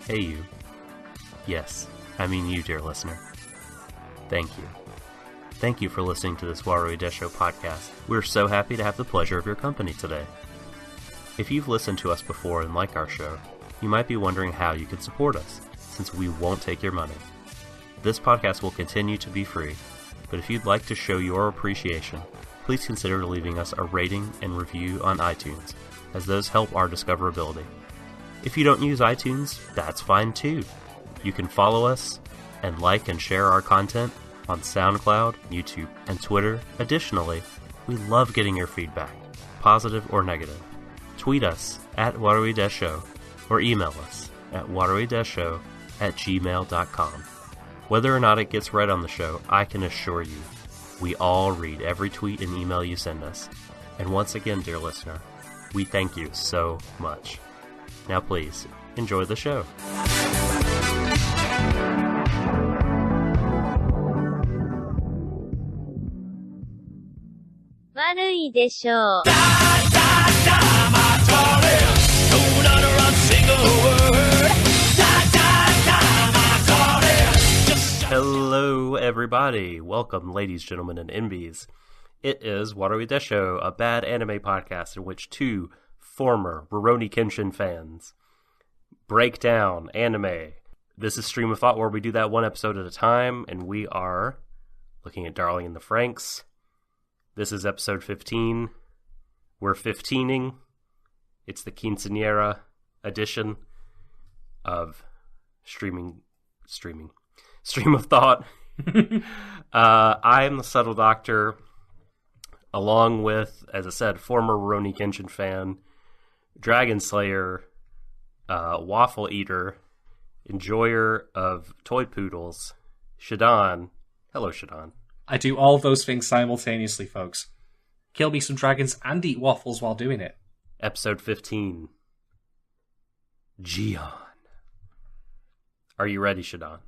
Hey you. Yes, I mean you, dear listener. Thank you. Thank you for listening to this Warui Deshou podcast. We're so happy to have the pleasure of your company today. If you've listened to us before and like our show, you might be wondering how you could support us, since we won't take your money. This podcast will continue to be free, but if you'd like to show your appreciation, please consider leaving us a rating and review on iTunes, as those help our discoverability. If you don't use iTunes, that's fine too. You can follow us and like and share our content on SoundCloud, YouTube, and Twitter. Additionally, we love getting your feedback, positive or negative. Tweet us at Warui Deshou or email us at waruideshou@gmail.com. Whether or not it gets read on the show, I can assure you, we all read every tweet and email you send us. And once again, dear listener, we thank you so much. Now please, enjoy the show. Warui Deshou. Hello everybody, welcome ladies, gentlemen, and NBs. It is Warui Deshou, a bad anime podcast in which two former Rurouni Kenshin fans break down anime. This is Stream of Thought, where we do that one episode at a time, and we are looking at Darling in the Franxx. This is episode 15. We're 15ing. It's the quinceañera edition of Stream of Thought. I am the Subtle Doctor, along with, as I said, former Rurouni Kenshin fan, Dragon Slayer, waffle eater, enjoyer of toy poodles, Shadon. Hello, Shadon. I do all those things simultaneously, folks. Kill me some dragons and eat waffles while doing it. Episode 15. Gion. Are you ready, Shadon?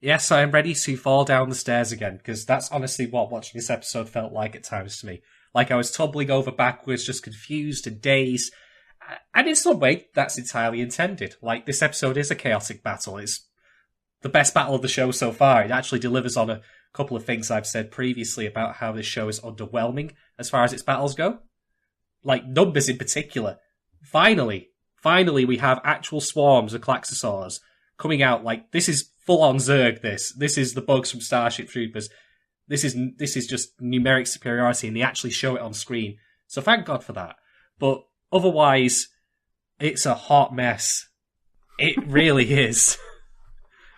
Yes, I am ready to fall down the stairs again, because that's honestly what watching this episode felt like at times to me. Like I was tumbling over backwards, just confused and dazed. And in some way, that's entirely intended. Like, this episode is a chaotic battle. It's the best battle of the show so far. It actually delivers on a couple of things I've said previously about how this show is underwhelming as far as its battles go. Like, numbers in particular. Finally, we have actual swarms of Klaxosaurs coming out. Like, this is full-on Zerg, this. This is the bugs from Starship Troopers. This is just numeric superiority, and they actually show it on screen. So thank God for that. But otherwise, it's a hot mess. It really is.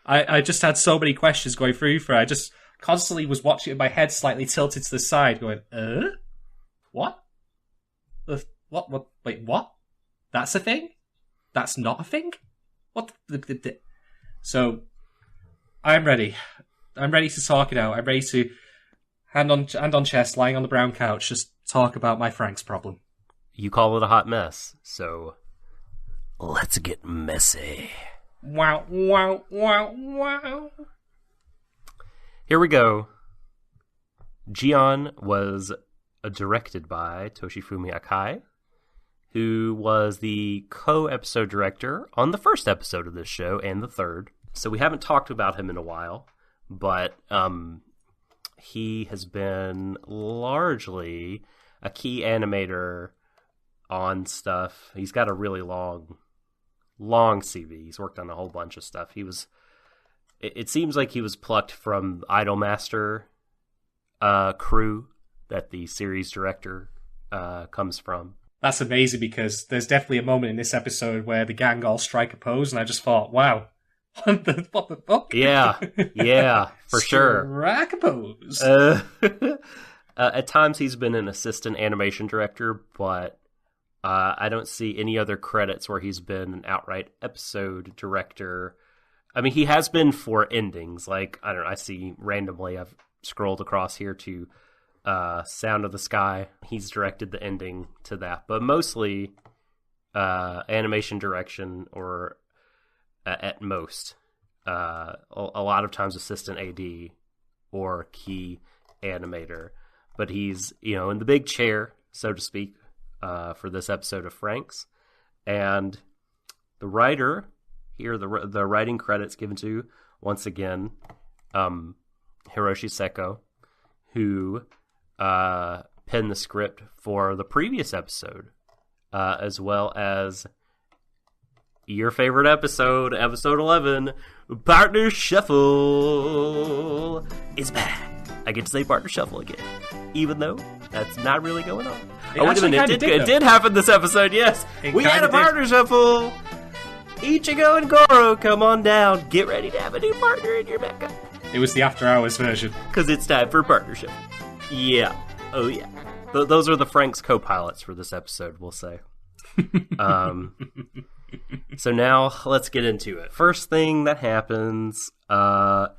I just had so many questions going through for it. I just constantly was watching it with my head slightly tilted to the side, going, What? What? Wait, what? That's a thing? That's not a thing? What? So, I'm ready. I'm ready to talk it out. I'm ready to, hand on chest, lying on the brown couch, just talk about my Franxx problem. You call it a hot mess, so let's get messy. Wow, wow, wow, wow. Here we go. Gion was directed by Toshifumi Akai, who was the co-episode director on the first episode of this show and the third. So we haven't talked about him in a while, but he has been largely a key animator on stuff. He's got a really long CV. He's worked on a whole bunch of stuff. It seems like he was plucked from Idolmaster crew that the series director comes from. That's amazing, because there's definitely a moment in this episode where the gang all strike a pose, and I just thought, wow, what the fuck? Yeah, for sure. Strike a pose. At times he's been an assistant animation director, but I don't see any other credits where he's been an outright episode director. I mean, he has been for endings. Like, I don't know, I see randomly, I've scrolled across here to Sound of the Sky. He's directed the ending to that. But mostly animation direction, or at most. A lot of times assistant AD or key animator. But he's, in the big chair, so to speak, for this episode of Franxx. And the writer, here. The writing credits given to, once again, Hiroshi Seko, who penned the script for the previous episode, as well as your favorite episode, episode 11, Partner Shuffle is back. I get to say Partner Shuffle again, even though that's not really going on. Wait a minute, it did happen this episode, yes. We had a Partner Shuffle. Ichigo and Goro, come on down. Get ready to have a new partner in your mecha. It was the After Hours version. Because it's time for partnership. Yeah. Oh, yeah. Those are the Franxx co-pilots for this episode, we'll say. So now, let's get into it. First thing that happens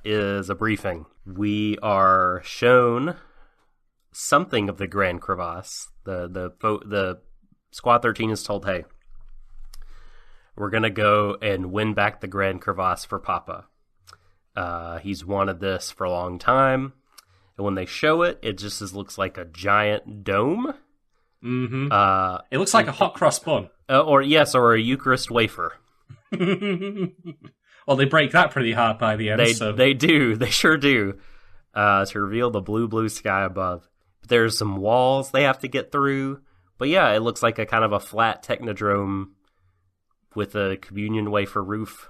is a briefing. We are shown something of the Grand Crevasse. The Squad 13 is told, hey, we're going to go and win back the Grand Crevasse for Papa. He's wanted this for a long time. And when they show it, it just looks like a giant dome. Mm-hmm. It looks like a hot cross bun. Or a Eucharist wafer. Well, they break that pretty hard by the end. They do. They sure do. To reveal the blue sky above. But there's some walls they have to get through. But yeah, it looks like a kind of a flat technodrome with a communion wafer roof.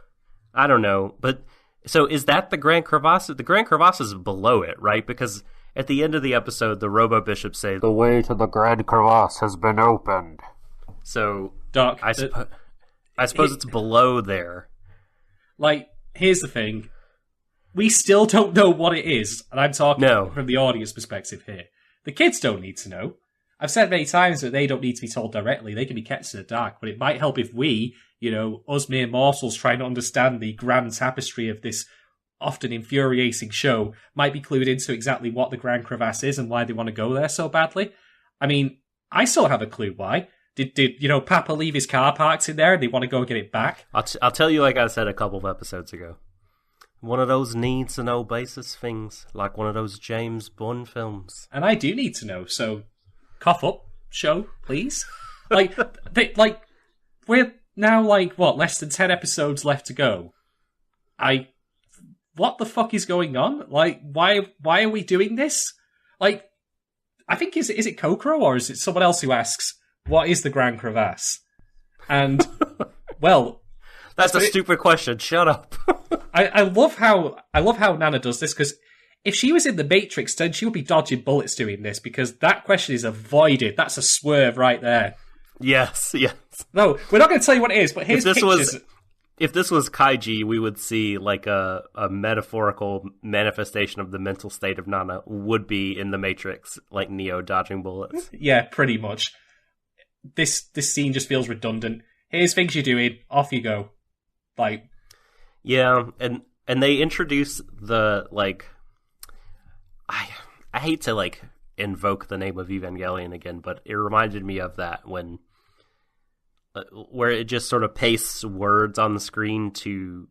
I don't know. But so is that the Grand Crevasse? The Grand Crevasse is below it, right? Because at the end of the episode, the Robo Bishops say, the way to the Grand Crevasse has been opened. So, Doc, I suppose it's below there. Like, here's the thing. We still don't know what it is, and I'm talking from the audience perspective here. The kids don't need to know. I've said many times that they don't need to be told directly. They can be kept in the dark, but it might help if we, us mere mortals trying to understand the grand tapestry of this often infuriating show, might be clued into exactly what the Grand Crevasse is and why they want to go there so badly. I mean, I still have a clue why. Did Papa leave his car parked in there and they want to go get it back? I'll tell you like I said a couple of episodes ago. One of those needs to know basis things, like one of those James Bond films. And I do need to know, so cough up, show, please. We're now less than 10 episodes left to go. What the fuck is going on? Why are we doing this? I think is it Kokoro or is it someone else who asks, what is the Grand Crevasse? And, well... That's a stupid question. Shut up. I love how Nana does this, because if she was in the Matrix, then she would be dodging bullets doing this, because that question is avoided. That's a swerve right there. Yes. No, we're not going to tell you what it is, but here's pictures. If this was Kaiji, we would see like a metaphorical manifestation of the mental state of Nana would be in the Matrix, like Neo dodging bullets. Yeah, pretty much. This scene just feels redundant. Here's things you're doing, off you go. Yeah, and they introduce the, I hate to, invoke the name of Evangelion again, but it reminded me of that when, where it just sort of pastes words on the screen to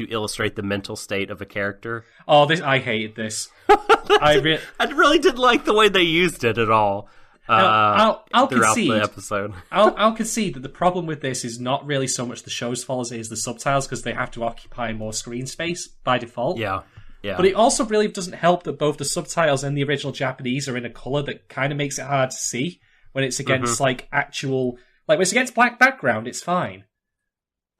illustrate the mental state of a character. Oh, I hated this. I really didn't like the way they used it at all. I'll concede. The episode. I'll concede that the problem with this is not really so much the show's fault as it is the subtitles, because they have to occupy more screen space by default. Yeah. But it also really doesn't help that both the subtitles and the original Japanese are in a colour that kind of makes it hard to see when it's against actual... when it's against black background, it's fine.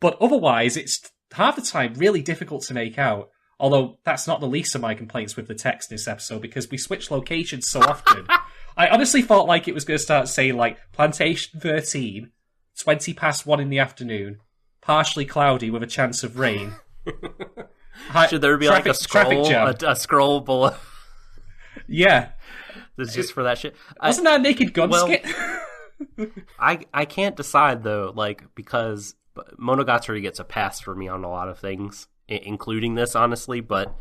But otherwise, it's half the time really difficult to make out. Although that's not the least of my complaints with the text in this episode, because we switch locations so often. I honestly thought it was going to start saying Plantation 13, 20 past 1 in the afternoon, partially cloudy with a chance of rain. Should there be a scroll below? Yeah. That's just for that shit. Wasn't that a Naked Gun skit? I can't decide though, because Monogatari gets a pass for me on a lot of things, including this, honestly, but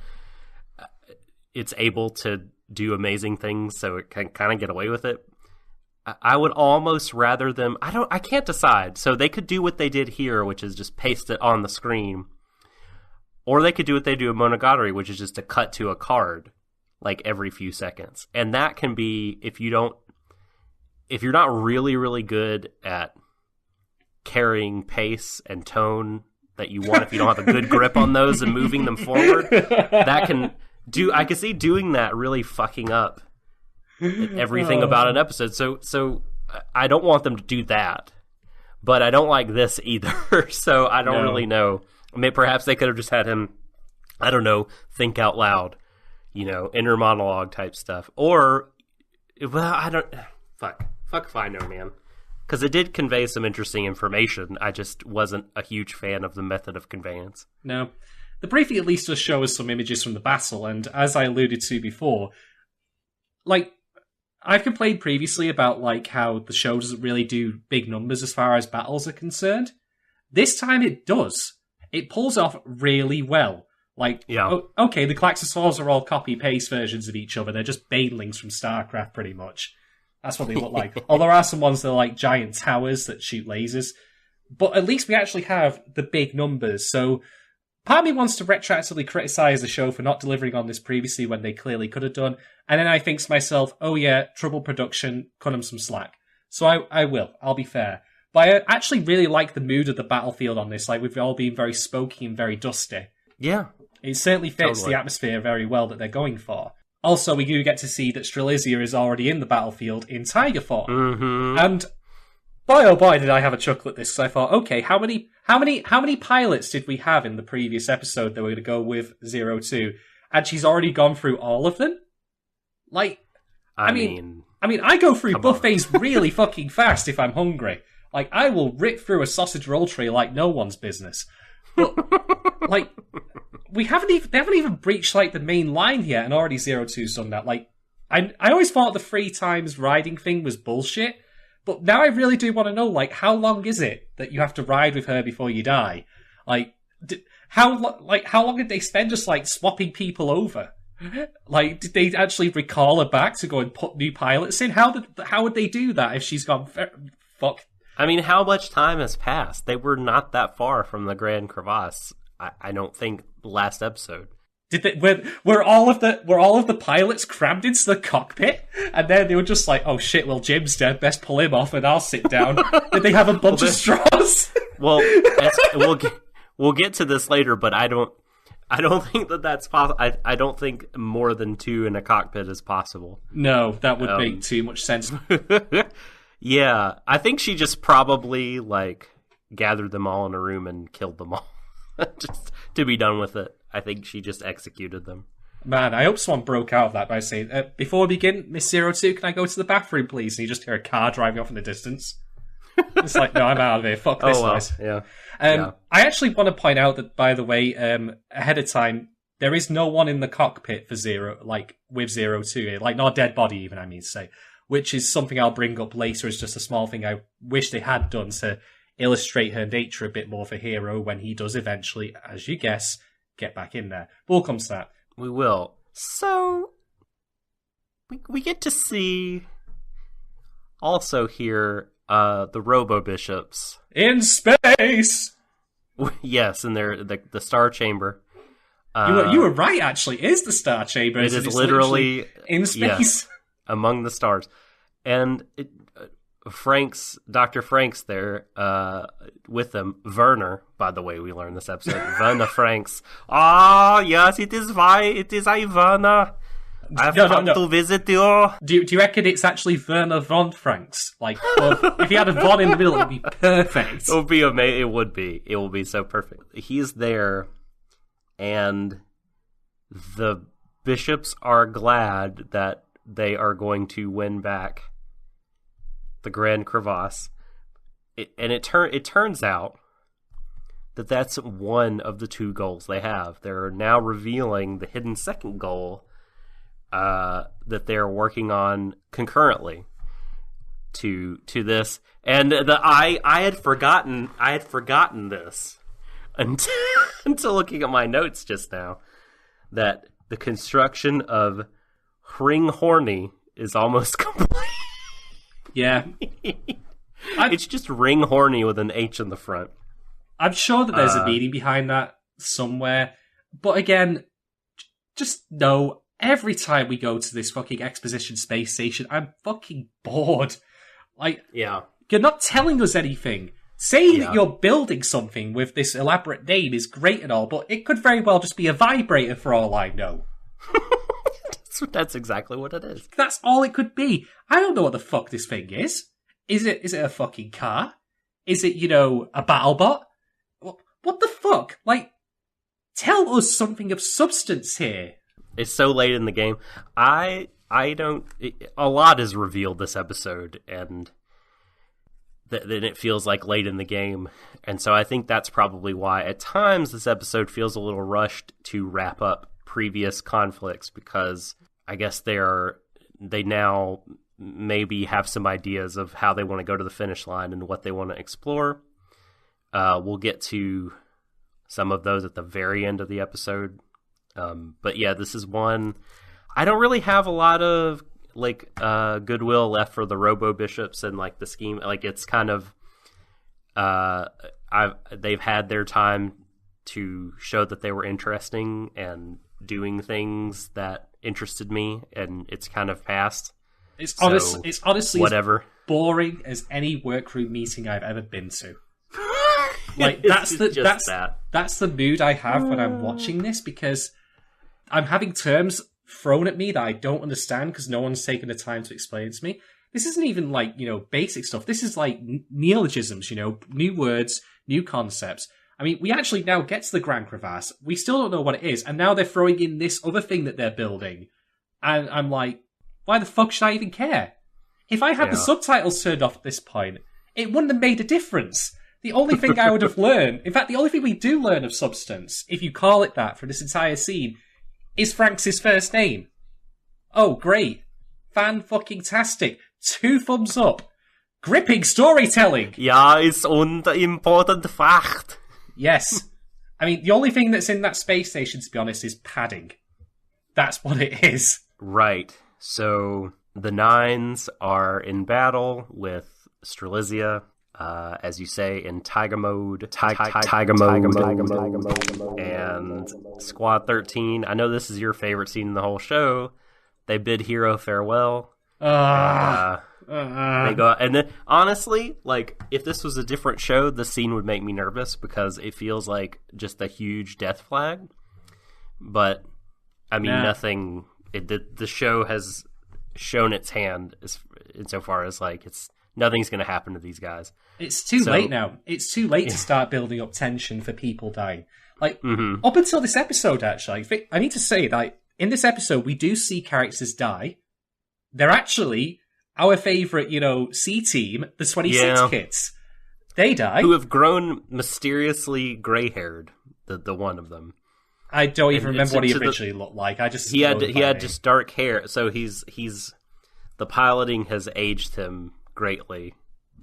it's able to do amazing things, so it can kind of get away with it. I would almost rather them... I can't decide. So they could do what they did here, which is just paste it on the screen. Or they could do what they do in Monogatari, which is just to cut to a card, every few seconds. And that can be, if you're not really, really good at carrying pace and tone that you want if you don't have a good grip on those and moving them forward. That can do. I can see doing that really fucking up everything about an episode. So I don't want them to do that, but I don't like this either. So I don't really know. I mean, perhaps they could have just had him, I don't know, think out loud, inner monologue type stuff. Or, well, I don't... Fuck if I know, man. Because it did convey some interesting information. I just wasn't a huge fan of the method of conveyance. No. The briefing at least does show us some images from the battle, and as I alluded to before, I've complained previously about, how the show doesn't really do big numbers as far as battles are concerned. This time it does. It pulls off really well. Okay, the Klaxosaurs are all copy-paste versions of each other. They're just banelings from StarCraft, pretty much. That's what they look like. Although there are some ones that are like giant towers that shoot lasers. But at least we actually have the big numbers. So part of me wants to retroactively criticise the show for not delivering on this previously when they clearly could have done. And then I think to myself, oh yeah, trouble production, cut them some slack. So I will. I'll be fair. But I actually really like the mood of the battlefield on this. We've all been very smoky and very dusty. Yeah. It certainly fits the atmosphere very well that they're going for. Also, we do get to see that Strelizia is already in the battlefield in tiger form. Mm-hmm. And boy, oh boy, did I have a chuckle at this. Because I thought, okay, how many pilots did we have in the previous episode that were going to go with 02? And she's already gone through all of them? I mean, I go through buffets really fucking fast if I'm hungry. I will rip through a sausage roll tray like no one's business. But, they haven't even breached, the main line yet, and already 02's done that. I always thought the 3 times riding thing was bullshit, but now I really do want to know, how long is it that you have to ride with her before you die? How long did they spend just, swapping people over? Did they actually recall her back to go and put new pilots in? How would they do that if she's gone... Fuck. I mean, how much time has passed? They were not that far from the Grand Crevasse. I don't think last episode. Did they? Were all of the pilots crammed into the cockpit, and then they were just like, "Oh shit! Well, Jim's dead. Best pull him off, and I'll sit down." Did they have a bunch of straws? Well, we'll get to this later, but I don't think that's possible. I don't think more than 2 in a cockpit is possible. No, that would make too much sense. Yeah, I think she just probably gathered them all in a room and killed them all, just to be done with it. I think she just executed them. Man, I hope someone broke out of that by saying, "Before we begin, Miss 02, can I go to the bathroom, please?" And you just hear a car driving off in the distance. It's no, I'm out of here. Fuck this, guys. Yeah. I actually want to point out that, by the way, ahead of time, there is no one in the cockpit for with 02, not a dead body even, I mean to say. Which is something I'll bring up later as just a small thing I wish they had done to illustrate her nature a bit more for Hero when he does eventually, as you guess, get back in there. But we'll come to that. We will. So, we get to see also here the Robo-Bishops. In space! Yes, in the Star Chamber. You were right, actually. It is the Star Chamber. It is literally in space. Yes, among the stars. And Dr. Franxx there, with them. Werner, by the way, we learned this episode. Werner Franxx. Yes, it is I, Werner. I've come to visit you. Do you reckon it's actually Werner von Franxx? If he had a von in the middle, it would be perfect. It would be amazing. It would be. It will be so perfect. He's there, and the bishops are glad that they are going to win back the Grand Crevasse. It turns out that that's one of the 2 goals they have. They're now revealing the hidden second goal that they're working on concurrently to this. And I had forgotten this until looking at my notes just now, that the construction of Ring Horny is almost complete. Yeah. It's just Ring Horny with an H in the front. I'm sure that there's a meaning behind that somewhere. But again, just know, every time we go to this fucking exposition space station, I'm fucking bored. Yeah. You're not telling us anything. saying that you're building something with this elaborate name is great and all, but it could very well just be a vibrator for all I know. That's exactly what it is. That's all it could be. I don't know what the fuck this thing is. Is it a fucking car? Is it, a battle bot? What the fuck? Like, tell us something of substance here. It's so late in the game. A lot is revealed this episode, and then it feels like late in the game. And so I think that's probably why at times this episode feels a little rushed to wrap up previous conflicts, because I guess they now maybe have some ideas of how they want to go to the finish line and what they want to explore. We'll get to some of those at the very end of the episode. But yeah, this is one. I don't really have a lot of goodwill left for the Robo Bishops and the scheme. It's kind of they've had their time to show that they were interesting and doing things that interested me, and it's kind of passed. It's honestly whatever. As boring as any workroom meeting I've ever been to. That's the mood I have when I'm watching this, because I'm having terms thrown at me that I don't understand because no one's taken the time to explain it to me. This isn't even basic stuff. This is neologisms, new words, new concepts. I mean, we actually now get to the Grand Crevasse. We still don't know what it is, and now they're throwing in this other thing that they're building. And I'm like, why the fuck should I even care? If I had the subtitles turned off at this point, it wouldn't have made a difference. The only thing I would have learned, in fact, the only thing we do learn of substance, if you call it that, for this entire scene, is Franxx's first name. Oh, great. Fan-fucking-tastic. 2 thumbs up. Gripping storytelling. Ja, ist und important fact. Yes. I mean, the only thing that's in that space station, to be honest, is padding. That's what it is. Right. So, the Nines are in battle with Strelizia, as you say, in Tiger mode. Tiger mode. And Squad 13. I know this is your favorite scene in the whole show. They bid Hero farewell. They go, and then honestly, if this was a different show, the scene would make me nervous because it feels like just a huge death flag. But I mean, nothing. The show has shown its hand insofar as nothing's going to happen to these guys. It's too late now. It's too late to start building up tension for people dying. Up until this episode, actually, I need to say that in this episode we do see characters die. They're actually our favourite, C team, the 26 kids. They die. Who have grown mysteriously grey-haired, the one of them. I don't even remember what he originally looked like. He had just dark hair, so he's the piloting has aged him greatly.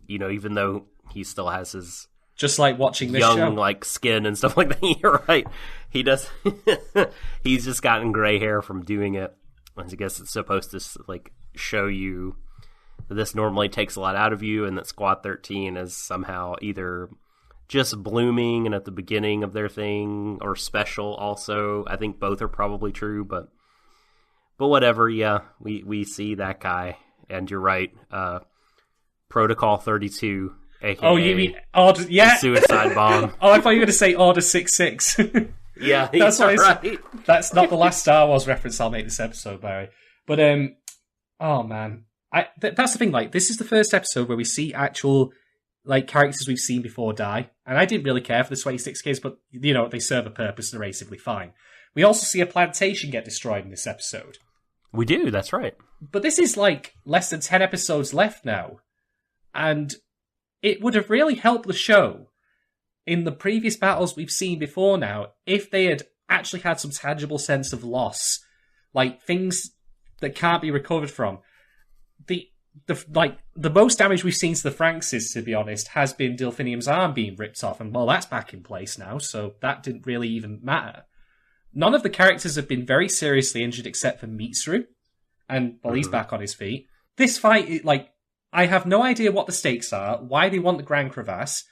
Even though he still has his just like watching this young show. Skin and stuff like that. You're right. He does. He's just gotten gray hair from doing it. I guess it's supposed to show you that this normally takes a lot out of you, and that Squad 13 is somehow either just blooming and at the beginning of their thing, or special also. I think both are probably true, but whatever. Yeah, we see that guy, and you're right. Protocol 32, aka you mean Order? Yeah, suicide bomb. I thought you were going to say Order 66. Yeah, that's right. That's not the last Star Wars reference I'll make this episode, Barry. But oh man, that's the thing. This is the first episode where we see actual characters we've seen before die, and I didn't really care for the 26 kids, but they serve a purpose. They're relatively fine. We also see a plantation get destroyed in this episode. We do. That's right. But this is less than 10 episodes left now, and it would have really helped the show in the previous battles we've seen before now if they had actually had some tangible sense of loss, things that can't be recovered from. The most damage we've seen to the Franxxes, to be honest, has been Delphinium's arm being ripped off, and that's back in place now, so that didn't really even matter. None of the characters have been very seriously injured except for Mitsuru, and he's back on his feet. This fight, I have no idea what the stakes are, why they want the Grand Crevasse.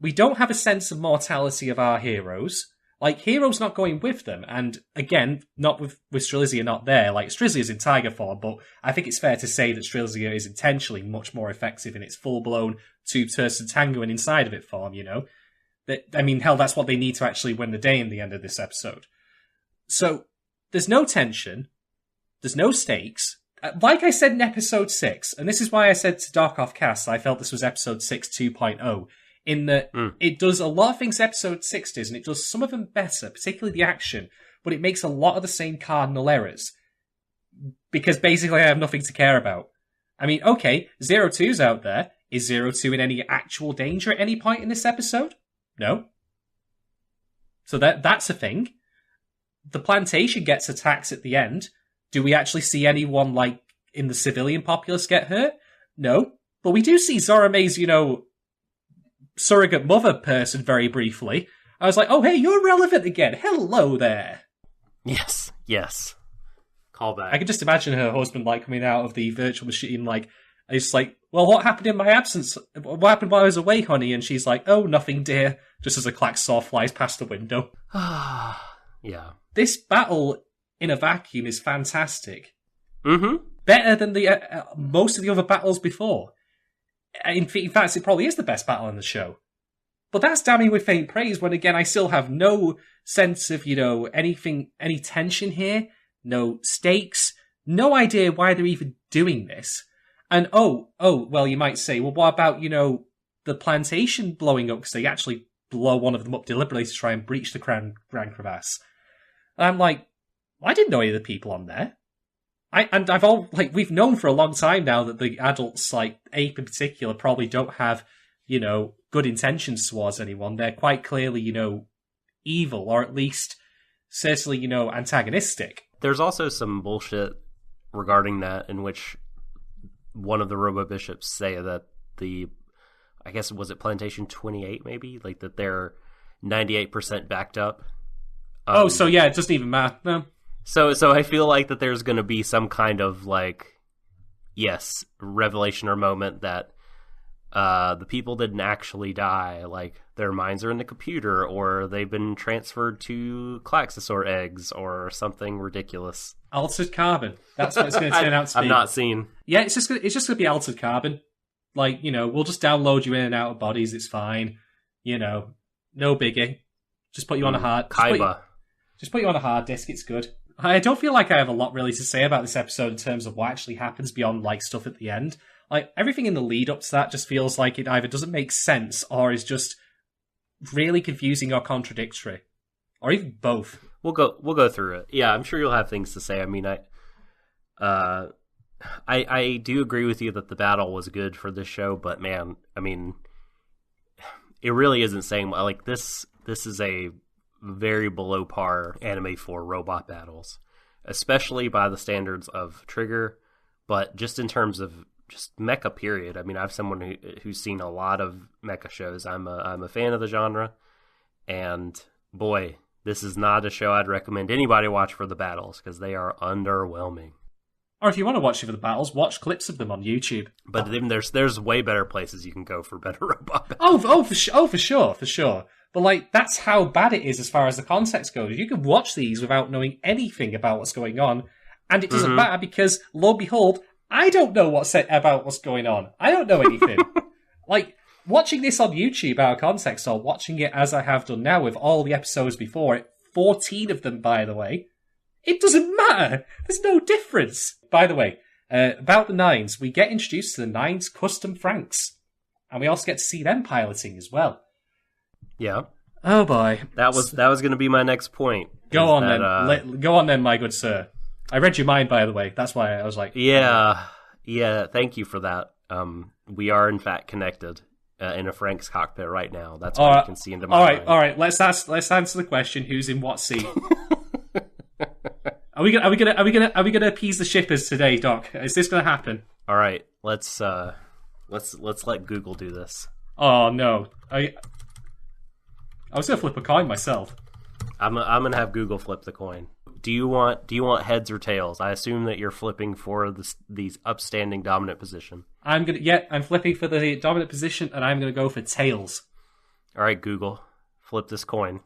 We don't have a sense of mortality of our heroes. Like, Hero's not going with them, and again, not with Strelizia not there. Like, Strelizia's in tiger form, but I think it's fair to say that Strelizia is intentionally much more effective in its full-blown two-person tango and inside of it form, you know? I mean, hell, that's what they need to actually win the day in the end of this episode. So, there's no tension, there's no stakes. Like I said in episode 6, and this is why I said to Dark Off Cast I felt this was episode 6 2.0, in that it does a lot of things episode 6 does, and it does some of them better, particularly the action, but it makes a lot of the same cardinal errors. Because basically I have nothing to care about. I mean, okay, Zero Two's out there. Is Zero Two in any actual danger at any point in this episode? No. So that's a thing. The plantation gets attacked at the end. Do we actually see anyone, like, in the civilian populace get hurt? No. But we do see Zorame's, surrogate mother person very briefly. I was like, oh, hey, you're relevant again. Hello there. Yes. Call back. I can just imagine her husband, like, coming out of the virtual machine, like, it's like, well, what happened in my absence? What happened while I was away, honey? And she's like, oh, nothing, dear. Just as a clacksaw flies past the window. Yeah. This battle in a vacuum is fantastic. Mm-hmm. Better than the most of the other battles before. In fact, it probably is the best battle in the show. But that's damning with faint praise when, again, I still have no sense of, anything, any tension here, no stakes, no idea why they're even doing this. And, well, you might say, well, what about, the plantation blowing up? Because they actually blow one of them up deliberately to try and breach the Grand Crevasse. And I'm like, I didn't know any of the people on there. We've known for a long time now that the adults, like Ape in particular, probably don't have, good intentions towards anyone. They're quite clearly, evil, or at least certainly, antagonistic. There's also some bullshit regarding that in which one of the robo-bishops say that I guess, was it Plantation 28 maybe? Like that they're 98% backed up. So yeah, it doesn't even matter. No. So I feel like that there's going to be some kind of, revelation or moment that the people didn't actually die. Like, their minds are in the computer, or they've been transferred to Klaxosaur eggs, or something ridiculous. Altered carbon. That's what it's going to turn out to be. I've not seen. Yeah, it's just going to be altered carbon. Like, we'll just download you in and out of bodies. It's fine. No biggie. Just put you on a hard... Just put you on a hard disk. It's good. I don't feel like I have a lot really to say about this episode in terms of what actually happens beyond, stuff at the end. Like, everything in the lead up to that just feels like it either doesn't make sense or is just really confusing or contradictory. Or even both. We'll go through it. Yeah, I'm sure you'll have things to say. I mean, I do agree with you that the battle was good for this show, but man, I mean, it really isn't saying, like, this is a very below par anime for robot battles, especially by the standards of Trigger, but just in terms of just mecha period. I mean, I'm someone who's seen a lot of mecha shows. I'm a fan of the genre, and boy, this is not a show I'd recommend anybody watch for the battles, because they are underwhelming. Or if you want to watch it for the battles, watch clips of them on YouTube. But then there's way better places you can go for better robot battles. For sure. But, that's how bad it is as far as the context goes. You can watch these without knowing anything about what's going on, and it doesn't matter because, lo and behold, I don't know about what's going on. I don't know anything. Watching this on YouTube out of context, or watching it as I have done now with all the episodes before it, 14 of them, by the way, it doesn't matter. There's no difference. By the way, about the Nines, we get introduced to the Nines custom Franxx, and we also get to see them piloting as well. Yeah. Oh boy. That was going to be my next point. Go on then, my good sir. I read your mind, by the way. That's why I was like... Yeah, thank you for that. We are, in fact, connected in a Franxx cockpit right now. That's why you can see into my mind. All right. Let's answer the question, who's in what seat? Are we gonna appease the shippers today, Doc? Is this gonna happen? All right, let's let Google do this. Oh no, I was gonna flip a coin myself. I'm gonna have Google flip the coin. Do you want heads or tails? I assume that you're flipping for these upstanding dominant position. I'm flipping for the dominant position, and I'm gonna go for tails. All right, Google, flip this coin.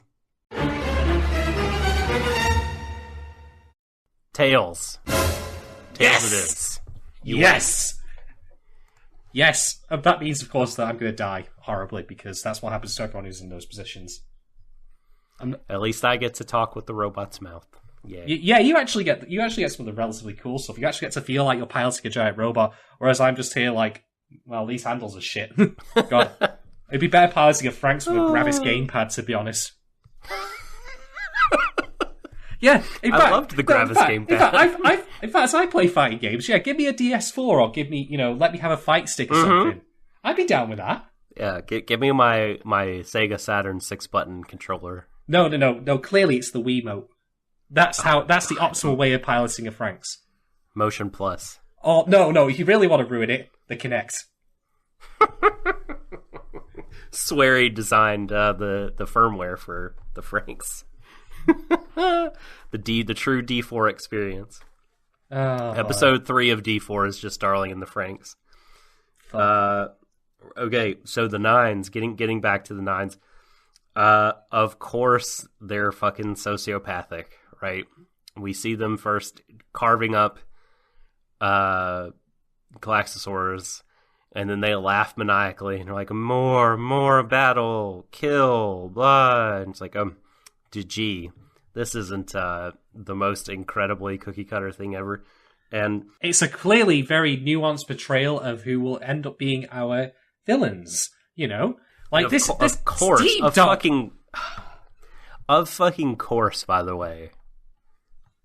Tails. Tails it is. Yes! Yes! That means, of course, that I'm going to die horribly, because that's what happens to everyone who's in those positions. At least I get to talk with the robot's mouth. Yeah. Yeah, you actually get some of the relatively cool stuff. You actually get to feel like you're piloting a giant robot, whereas I'm just here like, well, these handles are shit. God. It'd be better piloting a Franxx with a Gravis gamepad, to be honest. Yeah, in fact, I loved the Gravis gamepad. In fact, as I play fighting games, yeah, give me a DS4 or give me, let me have a fight stick or something. I'd be down with that. Yeah, give me my Sega Saturn 6-button controller. No. Clearly, it's the Wiimote. That's the optimal way of piloting a Franxx. Motion Plus. Oh no! If you really want to ruin it, the Kinect. Swear he designed the firmware for the Franxx. the true D4 experience. Episode 3 of D4 is just Darling in the Franxx. Okay, so the nines, getting back to the nines. Of course they're fucking sociopathic, right? We see them first carving up Galaxosaurs, and then they laugh maniacally and they're like, more battle, kill, blah. And it's like, gee, this isn't the most incredibly cookie cutter thing ever. And it's a clearly very nuanced portrayal of who will end up being our villains, Like this course, deep of fucking course, by the way.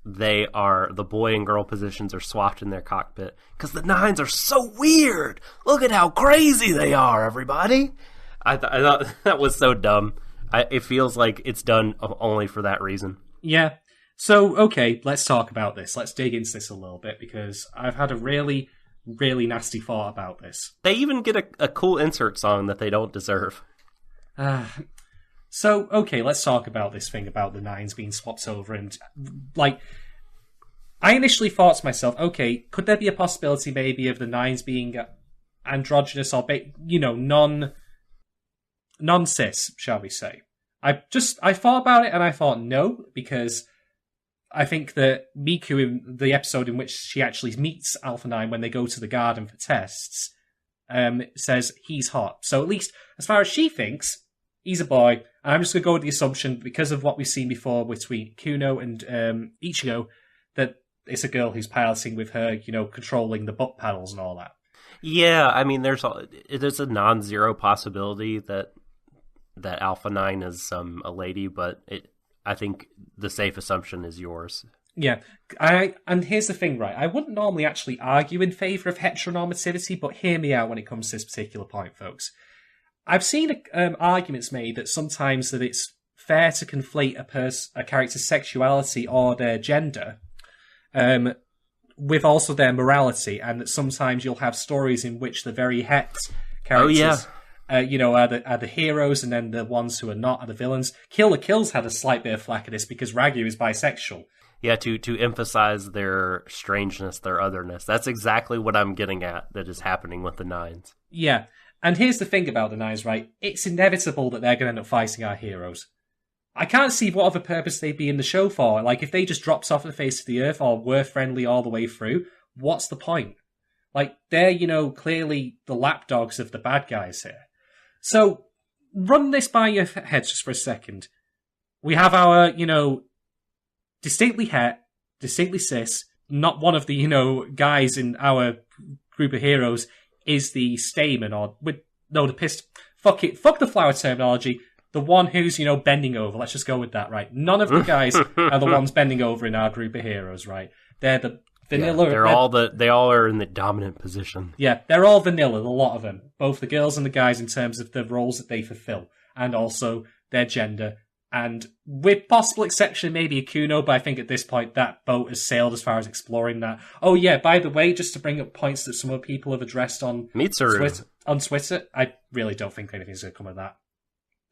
The boy and girl positions are swapped in their cockpit because the nines are so weird. Look at how crazy they are, everybody. I thought that was so dumb. It feels like it's done only for that reason. Yeah. So, okay, let's talk about this. Let's dig into this a little bit because I've had a really, really nasty thought about this. They even get a cool insert song that they don't deserve. So, okay, let's talk about this thing about the nines being swapped over and, I initially thought to myself, okay, could there be a possibility maybe of the nines being androgynous or, non-cis, shall we say? I thought about it and I thought no, because I think that Miku, in the episode in which she actually meets Alpha 9 when they go to the garden for tests, says he's hot. So at least, as far as she thinks, he's a boy. And I'm just going to go with the assumption, because of what we've seen before between Kuno and Ichigo, that it's a girl who's piloting with her, controlling the butt paddles and all that. Yeah, I mean, there's a non-zero possibility that Alpha 9 is a lady, but I think the safe assumption is yours. Yeah, and here's the thing, right? I wouldn't normally actually argue in favour of heteronormativity, but hear me out when it comes to this particular point, folks. I've seen arguments made that sometimes that it's fair to conflate a character's sexuality or their gender with also their morality, and that sometimes you'll have stories in which the very het characters, are the heroes, and then the ones who are not are the villains. Kill the Kills had a slight bit of flack at this because Ragyu is bisexual. Yeah, to emphasize their strangeness, their otherness. That's exactly what I'm getting at that is happening with the nines. Yeah, and here's the thing about the nines, right? It's inevitable that they're going to end up fighting our heroes. I can't see what other purpose they'd be in the show for. Like, if they just dropped off the face of the earth or were friendly all the way through, what's the point? Like, they're, clearly the lapdogs of the bad guys here. So, run this by your heads just for a second. We have our, distinctly het, distinctly cis, not one of the, guys in our group of heroes is the stamen the pist. Fuck it. Fuck the flower terminology. The one who's, bending over. Let's just go with that, right? None of the guys are the ones bending over in our group of heroes, right? They're the vanilla. Yeah, they all are in the dominant position. Yeah, they're all vanilla, a lot of them. Both the girls and the guys in terms of the roles that they fulfill. And also their gender. And with possible exception, maybe a Kuno, but I think at this point that boat has sailed as far as exploring that. Oh yeah, by the way, just to bring up points that some other people have addressed on Twitter, I really don't think anything's going to come of that.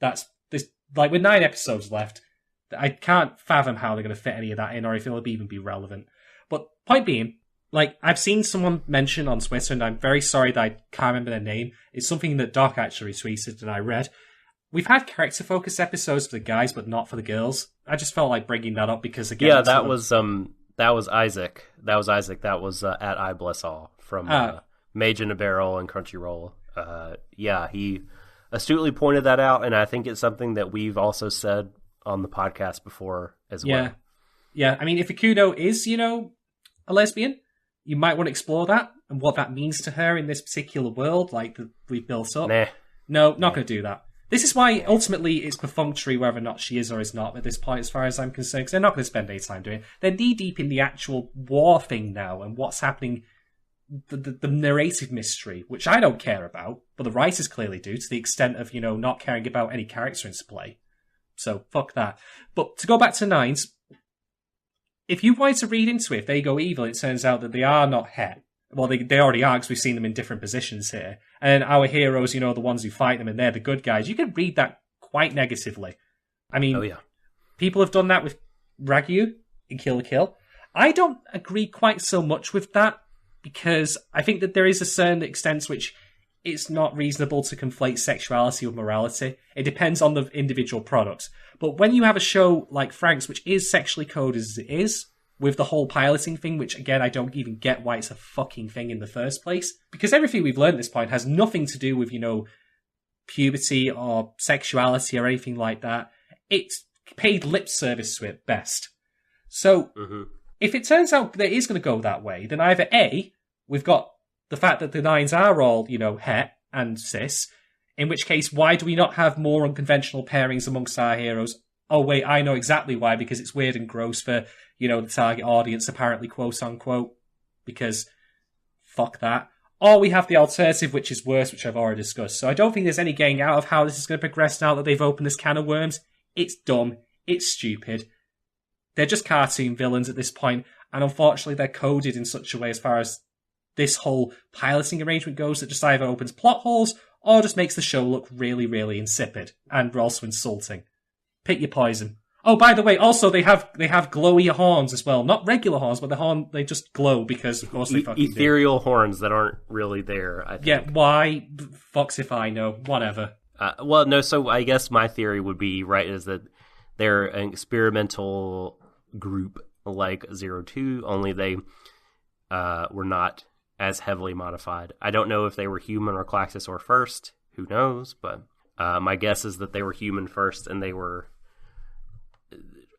That's this, like, with 9 episodes left, I can't fathom how they're going to fit any of that in, or if it'll even be relevant. But point being, like, I've seen someone mention on Twitter, and I'm very sorry that I can't remember their name. It's something that Doc actually retweeted and I read. We've had character-focused episodes for the guys, but not for the girls. I just felt like bringing that up because, again... Yeah, that was That was Isaac. That was at I Bless All from Mage in a Barrel and Crunchyroll. Yeah, he astutely pointed that out, and I think it's something that we've also said on the podcast before as well. Yeah, I mean, if Ikuno is, a lesbian, you might want to explore that and what that means to her in this particular world, like that we've built up. Nah. No, not going to do that. This is why, ultimately, it's perfunctory whether or not she is or is not at this point, as far as I'm concerned, because they're not going to spend any time doing it. They're knee-deep in the actual war thing now, and what's happening, the narrative mystery, which I don't care about, but the writers clearly do, to the extent of, not caring about any character into play. So, fuck that. But to go back to Nines, if you wanted to read into it, if they go evil, it turns out that they are not het. Well, they already are, because we've seen them in different positions here. And our heroes, the ones who fight them, and they're the good guys. You can read that quite negatively. I mean, people have done that with Ragyu in Kill la Kill. I don't agree quite so much with that, because I think that there is a certain extent to which it's not reasonable to conflate sexuality with morality. It depends on the individual product. But when you have a show like Franxx, which is sexually coded as it is, with the whole piloting thing, which, again, I don't even get why it's a fucking thing in the first place. Because everything we've learned at this point has nothing to do with, puberty or sexuality or anything like that. It's paid lip service to it best. So, if it turns out that it is going to go that way, then either A, we've got the fact that the Nines are all, het and cis, in which case, why do we not have more unconventional pairings amongst our heroes? Oh, wait, I know exactly why, because it's weird and gross for, the target audience, apparently, quote-unquote, because fuck that. Or we have the alternative, which is worse, which I've already discussed. So I don't think there's any getting out of how this is going to progress now that they've opened this can of worms. It's dumb. It's stupid. They're just cartoon villains at this point, and unfortunately they're coded in such a way as far as this whole piloting arrangement goes that just either opens plot holes or just makes the show look really, really insipid and also insulting. Pick your poison. Oh, by the way, also they have glowy horns as well. Not regular horns, but they just glow because, of course, they fucking ethereal horns that aren't really there, I think. Yeah, why? Fox if I know. Whatever. Well, no, so I guess my theory would be, right, is that they're an experimental group like Zero Two, only they were not as heavily modified. I don't know if they were human or Klaxosaur first. Who knows? But my guess is that they were human first and they were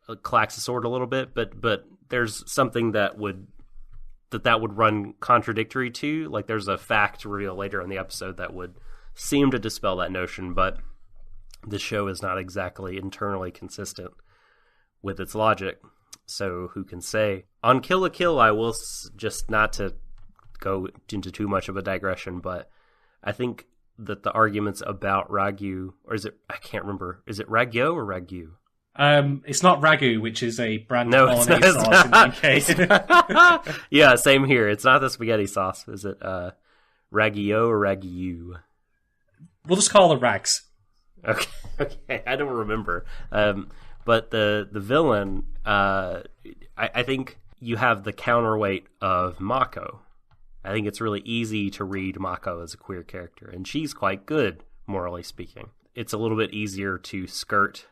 Klaxosaur a little bit, but there's something that would run contradictory to, like there's a fact reveal later in the episode that would seem to dispel that notion, but the show is not exactly internally consistent with its logic, so who can say? On Kill la Kill, I will just, not to go into too much of a digression, but I think that the arguments about Ragyu, or is it, I can't remember, is it Ragyo or Ragyu? It's not Ragu, which is a brand of bolognese sauce in the UK. Yeah, same here. It's not the spaghetti sauce. Is it Ragyo or Ragyu? We'll just call it Rags. Okay. I don't remember. But the villain, I think you have the counterweight of Mako. I think it's really easy to read Mako as a queer character, and she's quite good, morally speaking. It's a little bit easier to skirt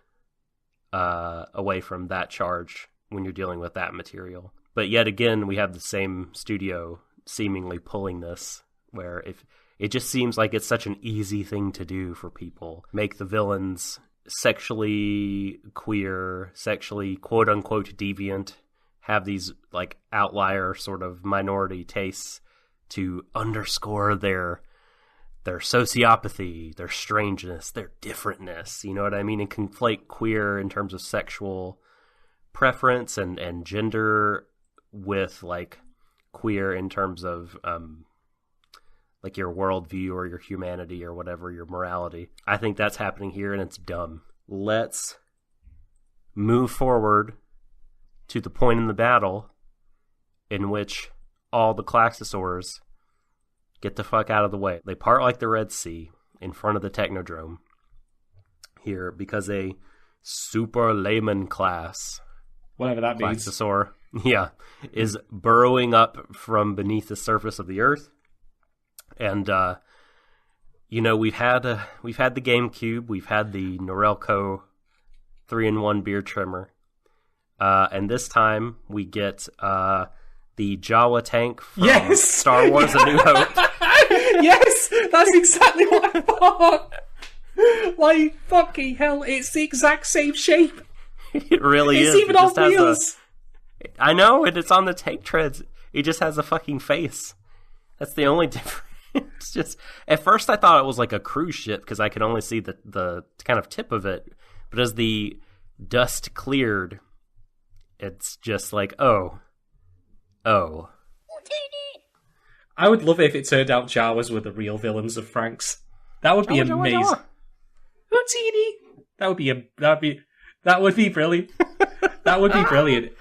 away from that charge when you're dealing with that material. But yet again, we have the same studio seemingly pulling this, where if it just seems like it's such an easy thing to do for people. Make the villains sexually queer, sexually quote-unquote deviant, have these like outlier sort of minority tastes to underscore their sociopathy, their strangeness, their differentness, you know what I mean? And conflate queer in terms of sexual preference and gender with like queer in terms of like your worldview or your humanity or whatever, your morality. I think that's happening here, and it's dumb. Let's move forward to the point in the battle in which all the Klaxosaurs get the fuck out of the way. They part like the Red Sea in front of the Technodrome here because a super layman class, whatever that means, Klaxosaur, is burrowing up from beneath the surface of the earth. And we've had the GameCube, we've had the Norelco 3-in-1 beard trimmer. And this time we get the Jawa tank from Star Wars A New Hope. Yes, that's exactly what I thought. Like, fucking hell, it's the exact same shape. It really is. It's even on wheels. I know, and it's on the tank treads. It just has a fucking face. That's the only difference. It's just, at first I thought it was like a cruise ship because I could only see the kind of tip of it. But as the dust cleared, it's just like, oh. I would love it if it turned out Jawas were the real villains of Franxx. That would be amazing. Houdini! That would be brilliant. That would be brilliant.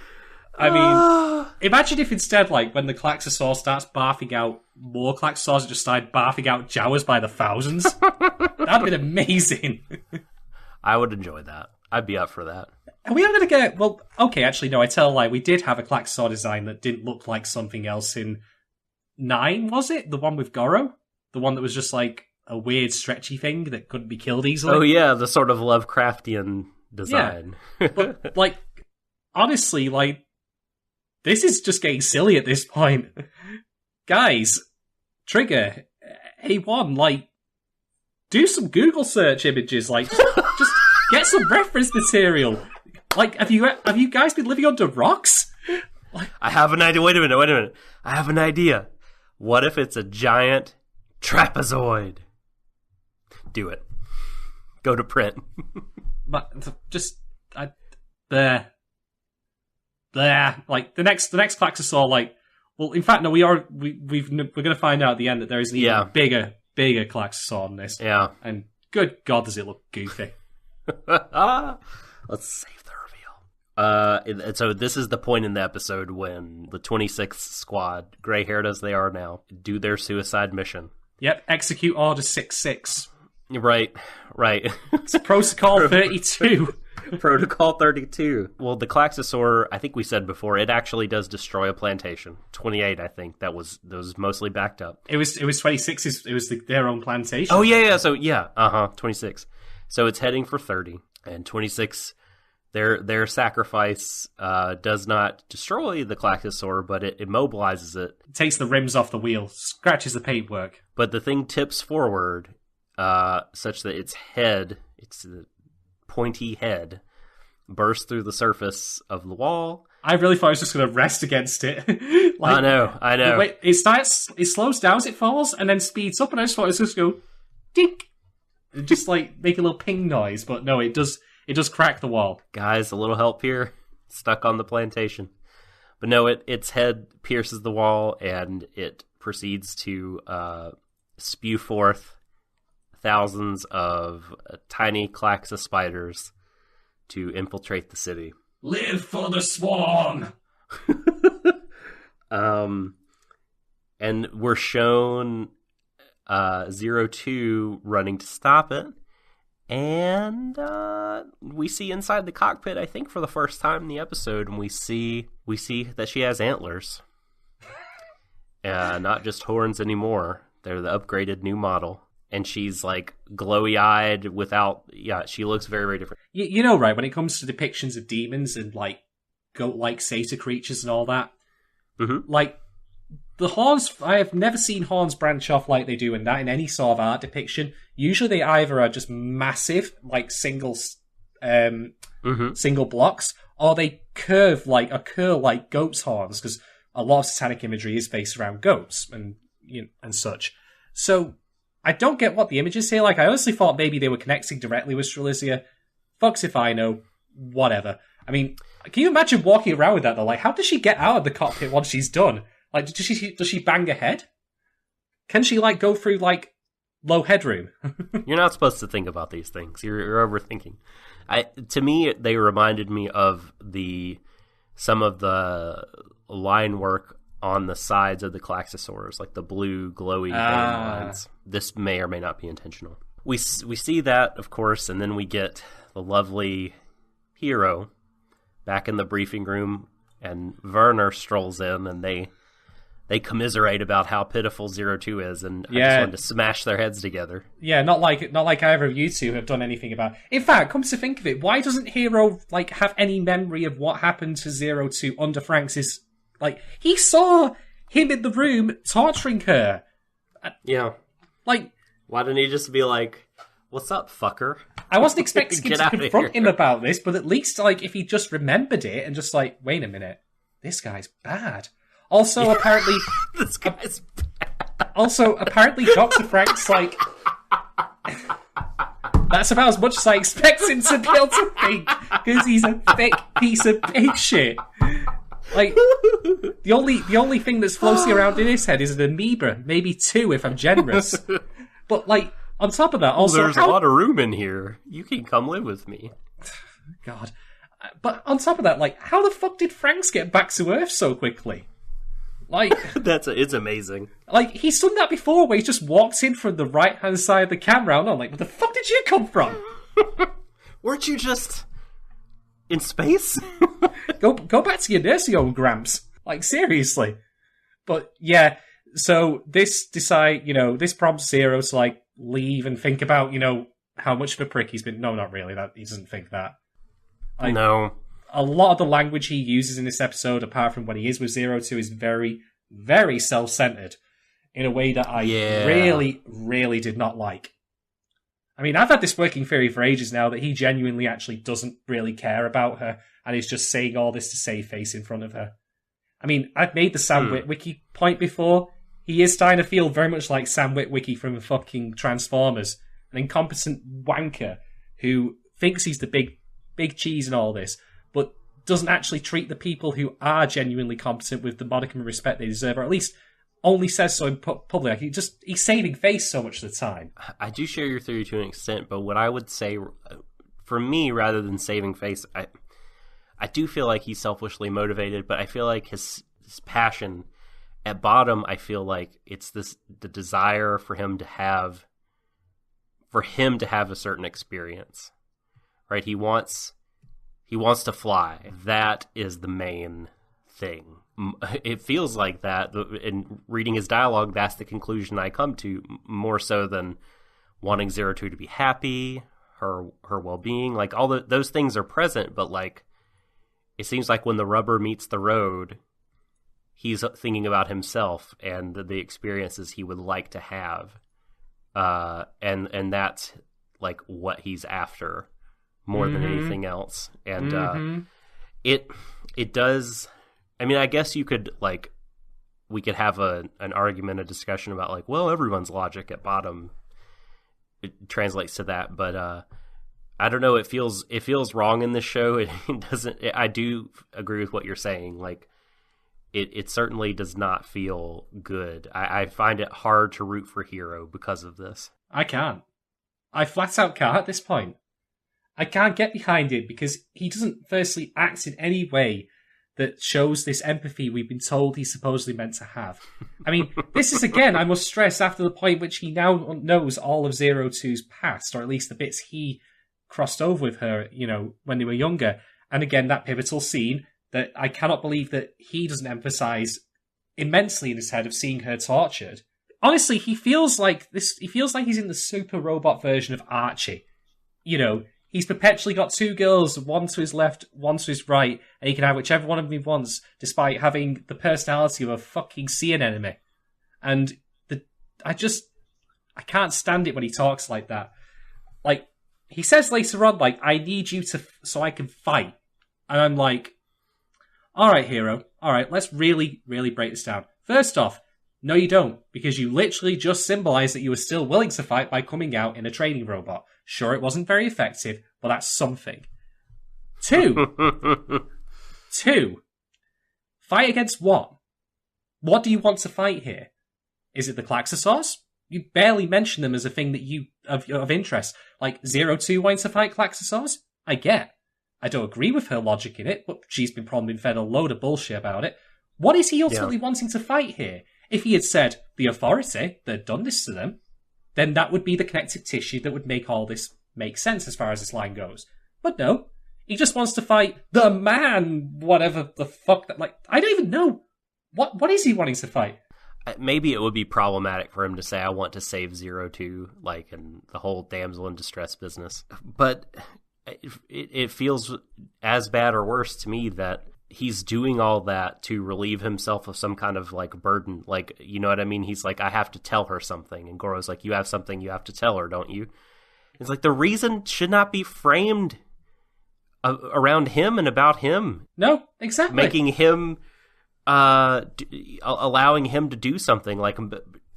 I mean, imagine if instead, like, when the Klaxosaur starts barfing out more Klaxosaurs, it just started barfing out Jawas by the thousands. That'd be amazing. I would enjoy that. I'd be up for that. And we are going to get... Well, okay, actually, no, I tell a lie. We did have a Klaxosaur design that didn't look like something else in 9, was it? The one with Goro? The one that was just, like, a weird stretchy thing that couldn't be killed easily? Oh, yeah, the sort of Lovecraftian design. Yeah. But, like, honestly, like, this is just getting silly at this point. Guys, Trigger, A1, like, do some Google search images, like, just get some reference material. Like, have you guys been living under rocks? Like, I have an idea. Wait a minute. I have an idea. What if it's a giant trapezoid? Do it. Go to print. But just there. Like the next Klaxosaur, like, well, in fact, no, we're going to find out at the end that there is an even bigger Klaxosaur in this. Yeah. And good God, does it look goofy. Let's save the reveal. And so this is the point in the episode when the 26th squad, gray-haired as they are now, do their suicide mission. Yep, execute Order 66. Right. It's Protocol 32. Protocol 32. Well, the Klaxosaur, I think we said before, it actually does destroy a plantation. 28, I think. That was mostly backed up. It was 26. It was their own plantation. Oh, yeah. So, 26. So it's heading for 30. And 26, their sacrifice does not destroy the Klaxosaur, but it immobilizes it. It takes the rims off the wheel, scratches the paintwork. But the thing tips forward such that its head, its pointy head, bursts through the surface of the wall. I really thought I was just going to rest against it. Like, I know. Wait, it slows down as it falls, and then speeds up, and I just thought it was just go, dink, and just like make a little ping noise. But no, it does crack the wall. Guys, a little help here. Stuck on the plantation. But no, its head pierces the wall, and it proceeds to spew forth thousands of tiny Klaxa spiders to infiltrate the city. Live for the swarm! And we're shown Zero Two running to stop it. And we see inside the cockpit, I think for the first time in the episode, and we see that she has antlers. Not just horns anymore. They're the upgraded new model. And she's like glowy-eyed she looks very, very different. You know, right, when it comes to depictions of demons and like goat-like satyr creatures and all that, like the horns, I have never seen horns branch off like they do in that in any sort of art depiction. Usually they either are just massive, like single blocks, or they curl like goat's horns, because a lot of satanic imagery is based around goats and such. So I don't get what the image is here. Like, I honestly thought maybe they were connecting directly with Strelitzia. Fucks if I know. Whatever. I mean, can you imagine walking around with that, though? Like, how does she get out of the cockpit once she's done? Like, does she bang her head? Can she, like, go through, like, low headroom? You're not supposed to think about these things. You're overthinking. To me, they reminded me of some of the line work on the sides of the Klaxosaurs, like the blue glowy lines. This may or may not be intentional. We see that, of course, and then we get the lovely hero back in the briefing room, and Werner strolls in, and they they commiserate about how pitiful Zero Two is, and I Yeah. just wanted to smash their heads together. Yeah, not like either of you two have done anything about. In fact, come to think of it, why doesn't Hero like have any memory of what happened to Zero Two under Franxx's? Like, he saw him in the room torturing her. Yeah. Like, Why didn't he just be like, "What's up, fucker"? I wasn't expecting him Get to outta confront here. him about this, but at least like if he just remembered it and just like, wait a minute, this guy's bad. Also, apparently. This guy's apparently, Dr. Franxx, like... That's about as much as I expect him to be able to think, because he's a thick piece of pig shit. Like, the only thing that's floating around in his head is an amoeba, maybe two if I'm generous. But, like, on top of that, also... there's a lot of room in here. You can come live with me. God. But on top of that, like, how the fuck did Franxx get back to Earth so quickly? Like, It's amazing. like, he's done that before, where he just walked in from the right-hand side of the camera, and I'm like, where the fuck did you come from? Weren't you just in space? Go back to your nursing home, Gramps. Like, seriously. But, yeah, so this prompts Zero to, like, leave and think about, how much of a prick he's been. No, not really, he doesn't think that. Like, No. a lot of the language he uses in this episode, apart from when he is with Zero Two, is very, very self-centered in a way that I really, really did not like. I mean, I've had this working theory for ages now that he genuinely actually doesn't really care about her and is just saying all this to save face in front of her. I mean, I've made the Sam Witwicky point before. He is starting to feel very much like Sam Witwicky from fucking Transformers, an incompetent wanker who thinks he's the big cheese and all this, but doesn't actually treat the people who are genuinely competent with the modicum of respect they deserve, or at least only says so in public. He's saving face so much of the time. I do share your theory to an extent, but what I would say, for me, rather than saving face, I do feel like he's selfishly motivated, but I feel like his passion, at bottom, I feel like it's the desire for him to have a certain experience, right? He wants to fly. That is the main thing. It feels like that. In reading his dialogue, that's the conclusion I come to, more so than wanting Zero Two to be happy, her well-being. Like, all those things are present, but, like, it seems like when the rubber meets the road, he's thinking about himself and the experiences he would like to have. And that's, like, what he's after more than anything else. And it does... I mean, I guess you could, like, we could have an argument, a discussion about, like, well, everyone's logic at bottom, it translates to that, but I don't know, it feels wrong in this show. It doesn't. I do agree with what you're saying. Like, it certainly does not feel good. I find it hard to root for Hero because of this. I can't. I flat out can't at this point. I can't get behind it because he doesn't firstly act in any way that shows this empathy we've been told he's supposedly meant to have. I mean, this is, again, I must stress, after the point which he now knows all of Zero Two's past, or at least the bits he crossed over with her, when they were younger. And again, that pivotal scene that I cannot believe that he doesn't emphasize immensely in his head of seeing her tortured. Honestly, he feels like he's in the super robot version of Archie. He's perpetually got two girls, one to his left, one to his right, and he can have whichever one of them he wants, despite having the personality of a fucking sea anemone. And I can't stand it when he talks like that. Like, he says later on, like, I need you so I can fight. And I'm like, alright, Hero, alright, let's really, really break this down. First off, no you don't, because you literally just symbolized that you were still willing to fight by coming out in a training robot. Sure, it wasn't very effective, but that's something. Two, fight against what? What do you want to fight here? Is it the Klaxosaurs? You barely mention them as a thing that you of interest. Like, Zero Two wanting to fight Klaxosaurs? I get. I don't agree with her logic in it, but she's probably been fed a load of bullshit about it. What is he ultimately wanting to fight here? If he had said, the authority, they'd done this to them, then that would be the connective tissue that would make all this make sense as far as this line goes. But no, he just wants to fight the man, whatever the fuck that, like, I don't even know What is he wanting to fight? Maybe it would be problematic for him to say, I want to save Zero Two, like, and the whole damsel in distress business. But it feels as bad or worse to me that he's doing all that to relieve himself of some kind of, like, burden. Like, you know what I mean? He's like, I have to tell her something. And Goro's like, you have something you have to tell her, don't you? It's like, the reason should not be framed around him and about him. No, exactly. Making him... allowing him to do something, like,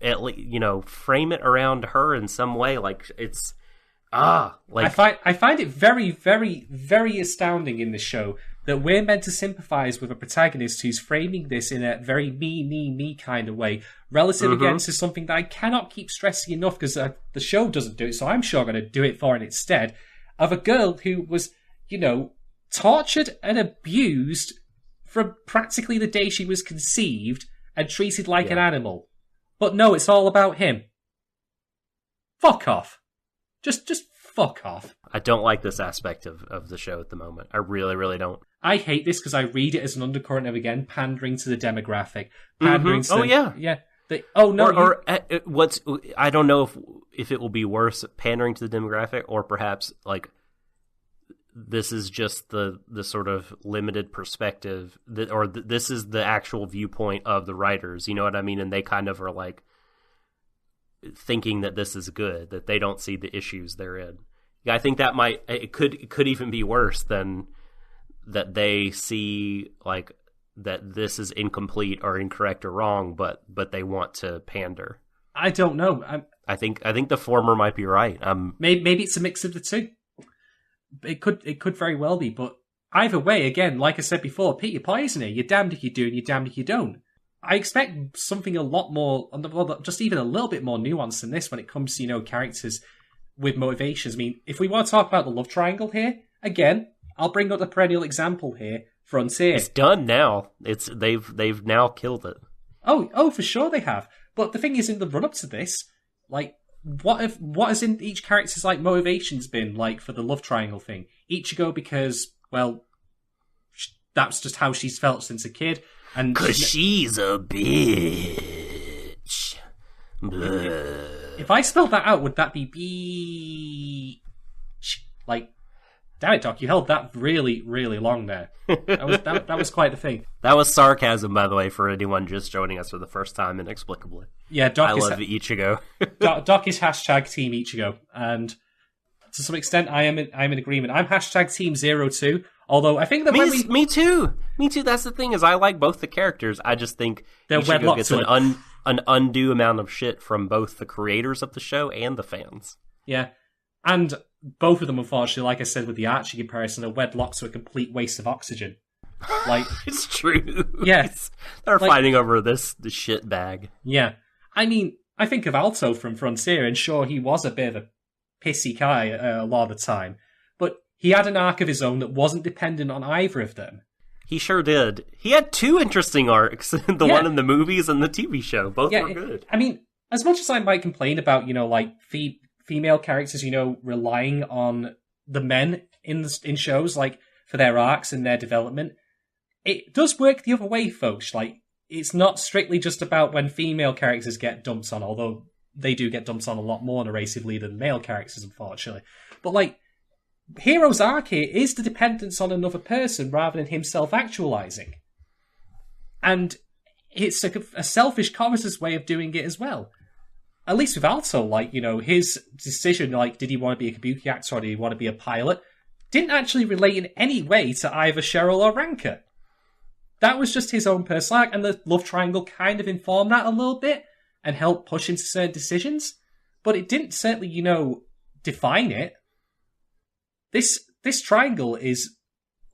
at least, you know, frame it around her in some way. Like, it's like, I find it very, very, very astounding in this show that we're meant to sympathize with a protagonist who's framing this in a very me kind of way, relative again to something that I cannot keep stressing enough, because the show doesn't do it, so I'm sure I'm going to do it for it instead, of a girl who was, you know, tortured and abused from practically the day she was conceived and treated like an animal. But no, it's all about him. Fuck off. Just fuck off. I don't like this aspect of the show at the moment. I really, really don't. I hate this because I read it as an undercurrent of, again, pandering to the demographic. Pandering to... Oh, yeah. Yeah. I don't know if it will be worse, pandering to the demographic, or perhaps, like, this is just the sort of limited perspective this is the actual viewpoint of the writers, you know what I mean? And they kind of are like thinking that this is good, that they don't see the issues therein. Yeah, I think that it could even be worse than that they see, like, that this is incomplete or incorrect or wrong, but they want to pander. I don't know. I think the former might be right. Maybe it's a mix of the two. It could very well be, but either way, again, like I said before, pick your poison here. You're damned if you do, and you're damned if you don't. I expect something a lot more, just even a little bit more nuanced than this when it comes to, you know, characters with motivations. I mean, if we want to talk about the love triangle here, again, I'll bring up the perennial example here, Frontier. It's done now. They've now killed it. Oh, for sure they have. But the thing is, in the run up to this, like, what has in each character's, like, motivations been like for the love triangle thing? Ichigo because, well, that's just how she's felt since a kid, and because she's a bitch. If I spelled that out, would that be like? Damn it, Doc! You held that really, really long there. That was quite the thing. That was sarcasm, by the way, for anyone just joining us for the first time inexplicably. Yeah, Doc. I love Ichigo. Doc is hashtag Team Ichigo, and to some extent, I'm in agreement. I'm hashtag Team 02. Although I think that me too. That's the thing, is I like both the characters. I just think Ichigo gets an undue amount of shit from both the creators of the show and the fans. Yeah, and both of them, unfortunately, like I said with the Archie comparison, are wedlocked to a complete waste of oxygen. Like, it's true. Yes, they're fighting over the shit bag. Yeah, I mean, I think of Alto from Frontier, and sure, he was a bit of a pissy guy a lot of the time, but he had an arc of his own that wasn't dependent on either of them. He sure did. He had two interesting arcs, the one in the movies and the TV show. Both were good. I mean, as much as I might complain about, you know, like, female characters, you know, relying on the men in shows, like, for their arcs and their development, it does work the other way, folks. Like, it's not strictly just about when female characters get dumped on, although they do get dumped on a lot more narratively than male characters, unfortunately. But, like, Hero's arc here is the dependence on another person rather than him self-actualizing. And it's a selfish chorus's way of doing it as well. At least with Alto, like, you know, his decision, like, did he want to be a kabuki actor or did he want to be a pilot, didn't actually relate in any way to either Cheryl or Ranka. That was just his own personal arc, and the love triangle kind of informed that a little bit and helped push into certain decisions, but it didn't certainly, you know, define it. This triangle is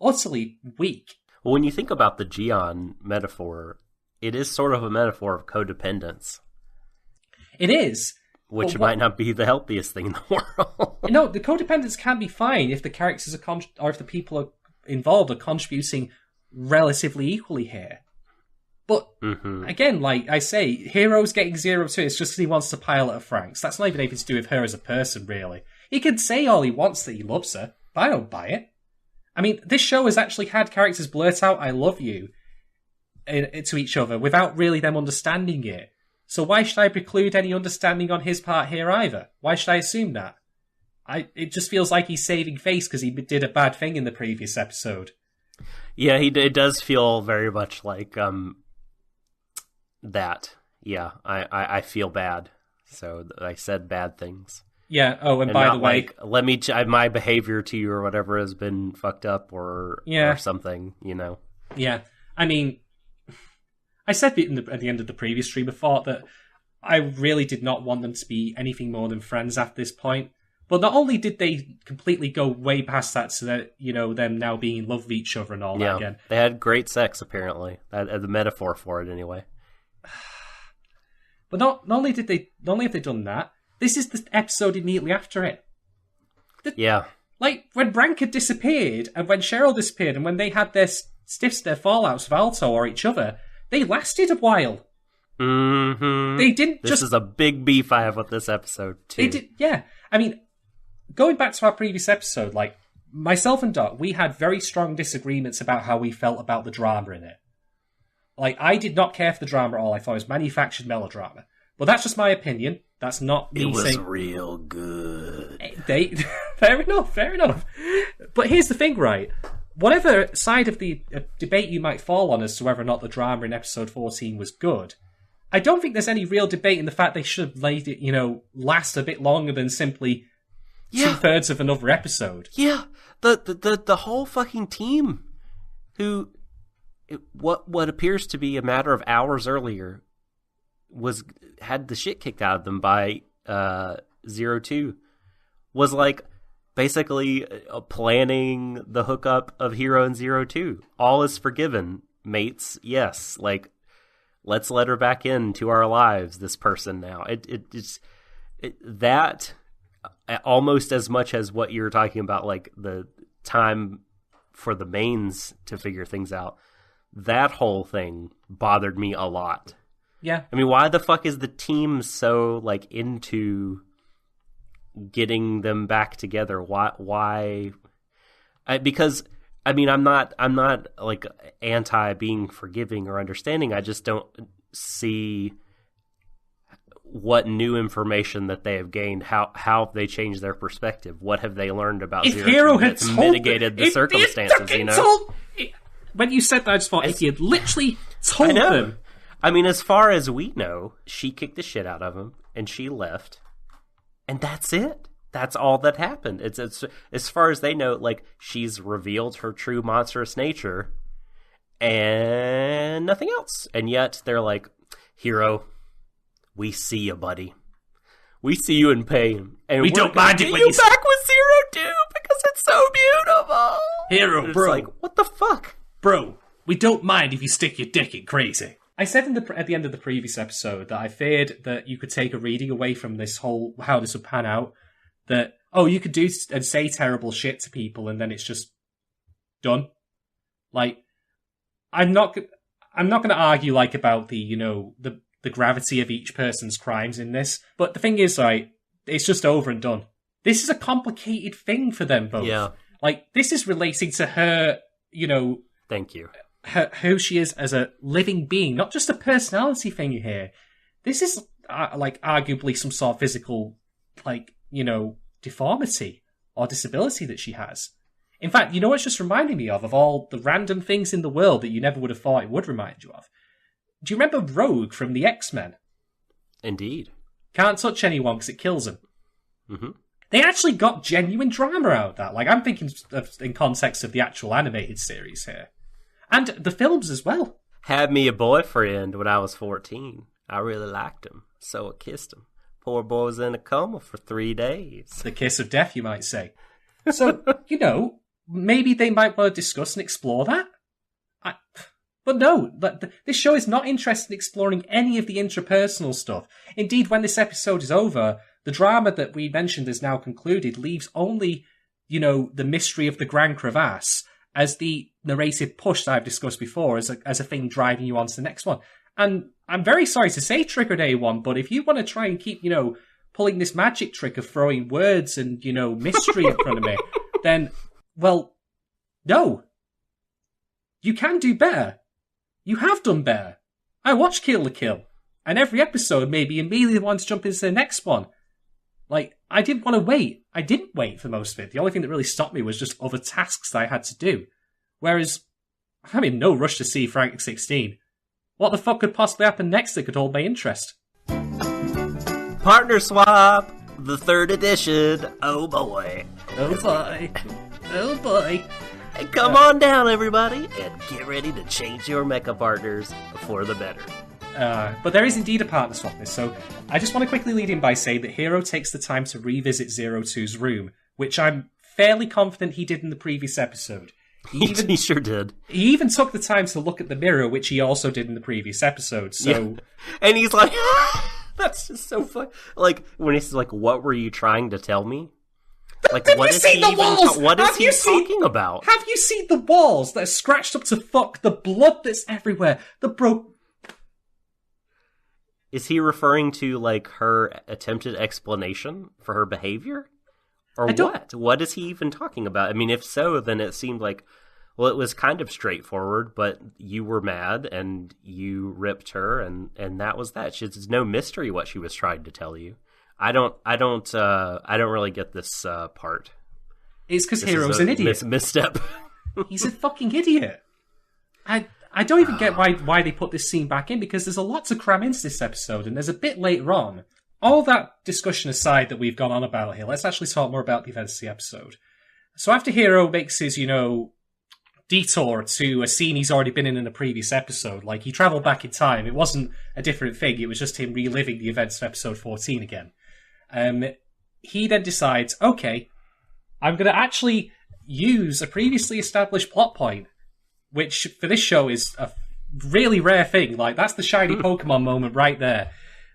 utterly weak. Well, when you think about the Gion metaphor, it is sort of a metaphor of codependence. It is. Which might not be the healthiest thing in the world. No, the codependence can be fine if the characters are or if the people involved are contributing relatively equally here. But, again, like I say, Hero's getting 02, it's just because he wants to pilot a Franxx. That's not even anything to do with her as a person, really. He can say all he wants that he loves her, but I don't buy it. I mean, this show has actually had characters blurt out, I love you, to each other without really them understanding it. So why should I preclude any understanding on his part here either? Why should I assume that? It just feels like he's saving face because he did a bad thing in the previous episode. Yeah, it does feel very much like that. Yeah, I feel bad. So I said bad things. Yeah. Oh, and by the way, let me my behavior to you or whatever has been fucked up or something. You know. Yeah, I mean, I said at the end of the previous stream, I thought that I really did not want them to be anything more than friends at this point. But not only did they completely go way past that, so that them now being in love with each other and all that again. They had great sex apparently. The metaphor for it anyway. But not only have they done that, this is the episode immediately after it. Like when Brank had disappeared, and when Cheryl disappeared, and when they had their fallouts with Alto or each other, they lasted a while. Mm-hmm. They didn't This is a big beef I have with this episode too. They did, yeah. I mean, going back to our previous episode, like myself and Doc, we had very strong disagreements about how we felt about the drama in it. Like, I did not care for the drama at all. I thought it was manufactured melodrama. But that's just my opinion. That's not me saying... It was real good. Fair enough. But here's the thing, right? Whatever side of the debate you might fall on as to whether or not the drama in episode 14 was good, I don't think there's any real debate in the fact they should have made it, last a bit longer than simply 2/3 of another episode. Yeah. The whole fucking team who... What appears to be a matter of hours earlier had the shit kicked out of them by 02 was like basically planning the hookup of Hero and 02. All is forgiven, mates. Yes, like let's let her back into our lives. This person now. It's that almost as much as what you're talking about, like the time for the mains to figure things out. That whole thing bothered me a lot. Yeah. I mean, why the fuck is the team so, like, into getting them back together? Why? Because, I mean, I'm not, like, anti being forgiving or understanding. I just don't see what new information that they have gained, how they changed their perspective. What have they learned about Zero Two that's mitigated the circumstances, When you said that, I just thought if he had literally told them. I mean, as far as we know, she kicked the shit out of him, and she left. And that's it. That's all that happened. It's as far as they know, like, she's revealed her true monstrous nature, and nothing else. And yet, they're like, Hero, we see you, buddy. We see you in pain. And we don't mind it when you're back with 02 because it's so beautiful. Hero, bro. Like, what the fuck? Bro, we don't mind if you stick your dick in crazy. I said at the end of the previous episode that I feared that you could take a reading away from this whole, how this would pan out, that, you could do and say terrible shit to people and then it's just done. Like, I'm not going to argue, like, about the gravity of each person's crimes in this, but the thing is, right, it's just over and done. This is a complicated thing for them both. Yeah. Like, this is relating to her, Thank you. Who she is as a living being, not just a personality thing here. This is, like, arguably some sort of physical, like, deformity or disability that she has. In fact, what it's just reminding me of all the random things in the world that you never would have thought it would remind you of? Do you remember Rogue from the X-Men? Indeed. Can't touch anyone because it kills him. Mm-hmm. They actually got genuine drama out of that. Like, I'm thinking in context of the actual animated series here. And the films as well. Had me a boyfriend when I was 14. I really liked him, so I kissed him. Poor boy was in a coma for 3 days. The kiss of death, you might say. So, maybe they might want to discuss and explore that. But no, this show is not interested in exploring any of the intrapersonal stuff. Indeed, when this episode is over, the drama that we mentioned is now concluded leaves only, the mystery of the Grand Crevasse as the narrative push that I've discussed before as a thing driving you on to the next one. And I'm very sorry to say, Triggered A1, but if you want to try and keep, pulling this magic trick of throwing words and, mystery in front of me, then, well, no. You can do better. You have done better. I watch Kill la Kill, and every episode made me immediately want to jump into the next one. Like, I didn't want to wait. I didn't wait for most of it. The only thing that really stopped me was just other tasks that I had to do. Whereas, I'm in no rush to see Frank 16. What the fuck could possibly happen next that could hold my interest? Partner Swap! The 3rd edition! Oh boy! Oh boy. Oh boy. And come on down, everybody, and get ready to change your mecha partners for the better. But there is indeed a partner swap this, so I just want to quickly lead in by saying that Hero takes the time to revisit Zero Two's room, which I'm fairly confident he did in the previous episode. He sure did. He even took the time to look at the mirror, which he also did in the previous episode, so... Yeah. And he's like, that's just so funny. Like, when he's like, what were you trying to tell me? Like, what is he talking about? Have you seen the walls that are scratched up to fuck? The blood that's everywhere? Is he referring to, like, her attempted explanation for her behavior? Or what? What is he even talking about? I mean, if so, then it seemed like, well, it was kind of straightforward, but you were mad and you ripped her, and that was that. It's no mystery what she was trying to tell you. I don't really get this part. It's because Hero's an idiot. Misstep. He's a fucking idiot. I don't even get why they put this scene back in, because there's a lot to cram into this episode, and there's a bit later on. All that discussion aside that we've gone on about here, let's actually talk more about the events of the episode. So after Hero makes his, detour to a scene he's already been in a previous episode, like he travelled back in time, it wasn't a different thing, it was just him reliving the events of episode 14 again. He then decides, okay, I'm going to actually use a previously established plot point, which for this show is a really rare thing. Like, that's the shiny Pokemon moment right there.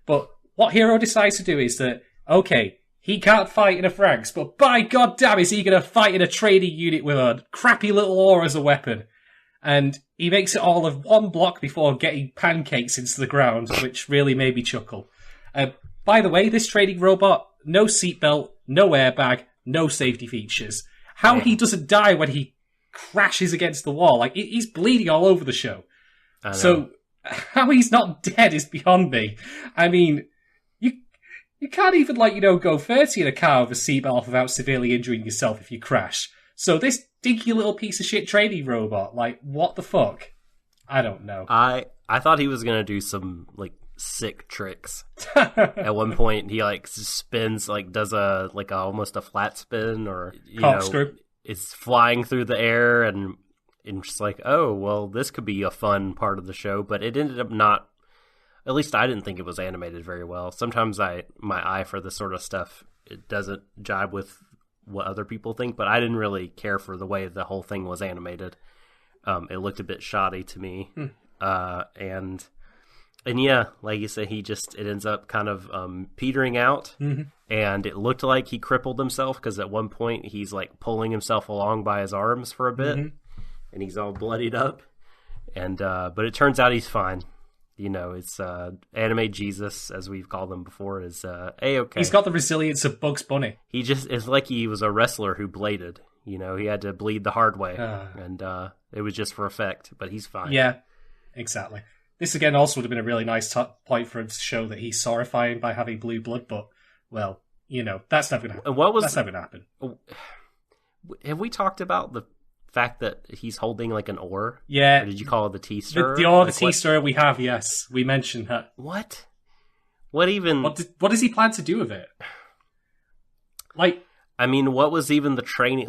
But what Hero decides to do is that, okay, he can't fight in a Franxx, but by god damn is he going to fight in a trading unit with a crappy little ore as a weapon. And he makes it all of one block before getting pancakes into the ground, which really made me chuckle. By the way, this trading robot, no seatbelt, no airbag, no safety features. How he doesn't die when he crashes against the wall, like he's bleeding all over the show. So how he's not dead is beyond me. I mean, you can't even go 30 in a car with a seatbelt without severely injuring yourself if you crash. So this dinky little piece of shit trading robot, like, what the fuck? I don't know. I thought he was gonna do some sick tricks. At one point he spins, does almost a flat spin, or corkscrew. Is flying through the air, and just like, oh well, this could be a fun part of the show, but it ended up not. At least I didn't think it was animated very well. Sometimes my eye for this sort of stuff, it doesn't jibe with what other people think, but I didn't really care for the way the whole thing was animated. It looked a bit shoddy to me. And yeah, like you said, it ends up kind of petering out. Mm-hmm. And it looked like he crippled himself, because at one point he's pulling himself along by his arms for a bit, and he's all bloodied up. And but it turns out he's fine. It's anime Jesus, as we've called him before, is A-okay. He's got the resilience of Bugs Bunny. It's like he was a wrestler who bladed. He had to bleed the hard way, and it was just for effect, but he's fine. Yeah, exactly. This, again, also would have been a really nice point for him to show that he's sorrifying by having blue blood, but, well, that's never going to happen. That's never going to happen. Have we talked about the fact that he's holding an oar? Yeah. Or did you call it the T-stir? The T-stir we have, yes. We mentioned that. What? What even... What does he plan to do with it? I mean, what was even the training...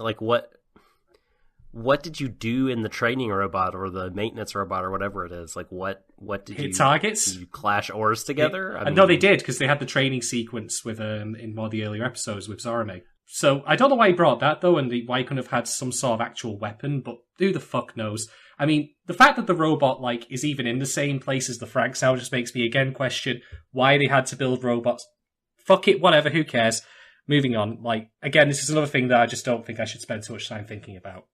What did you do in the training robot or the maintenance robot or whatever it is? What did you... Hit targets? Did you clash oars together? No, they did, because they had the training sequence with in one of the earlier episodes with Zarame. So, I don't know why he brought that, though, and why he couldn't have had some sort of actual weapon, but who the fuck knows? I mean, the fact that the robot, is even in the same place as the Franxx now just makes me again question why they had to build robots. Fuck it, whatever, who cares? Moving on. Again, this is another thing that I just don't think I should spend too much time thinking about.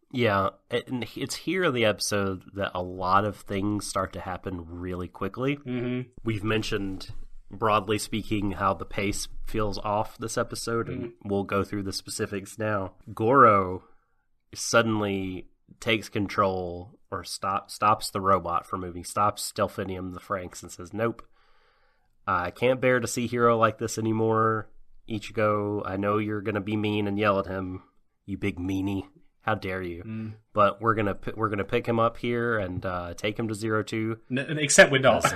Yeah, and it's here in the episode that a lot of things start to happen really quickly. Mm-hmm. We've mentioned, broadly speaking, how the pace feels off this episode, and we'll go through the specifics now. Goro suddenly takes control or stops the robot from moving, stops Delphinium the Franxx and says, "Nope, I can't bear to see Hiro like this anymore. Ichigo, I know you're gonna be mean and yell at him, you big meanie. How dare you? But we're gonna pick him up here and take him to 02. Except we're not.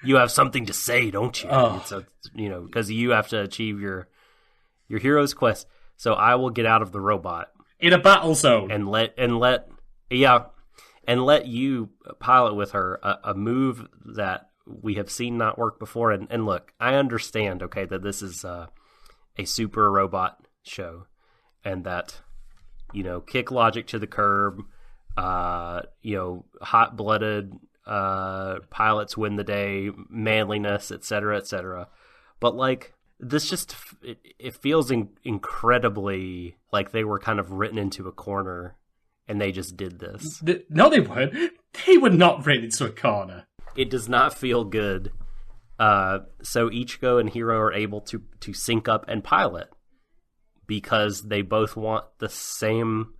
You have something to say, don't you? So, because you have to achieve your hero's quest. So I will get out of the robot in a battle zone and let you pilot with her a move that we have seen not work before. And look, I understand, okay, that this is a super robot show, and that kick logic to the curb. Hot-blooded pilots win the day, manliness, etc., etc. But like, this just it feels incredibly like they were kind of written into a corner, and they just did this. No, they weren't. They were not written into a corner. It does not feel good. So Ichigo and Hiro are able to sync up and pilot because they both want the same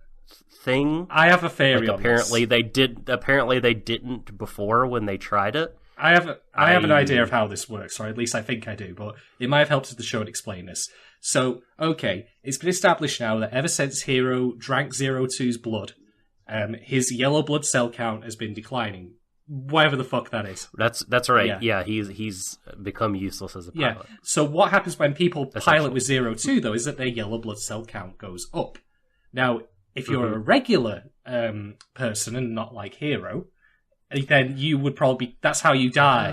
thing. I have a theory on apparently this. Apparently they didn't before when they tried it. I have an idea of how this works, or at least I think I do, but it might have helped if the show to explain this. So, okay, it's been established now that ever since Hiro drank 02's blood, his yellow blood cell count has been declining. Whatever the fuck that is. That's right. Yeah, he's become useless as a pilot. Yeah. So what happens when people pilot with 02, though, is that their yellow blood cell count goes up. Now, if you're a regular person and not like Hiro, then you would probably that's how you die.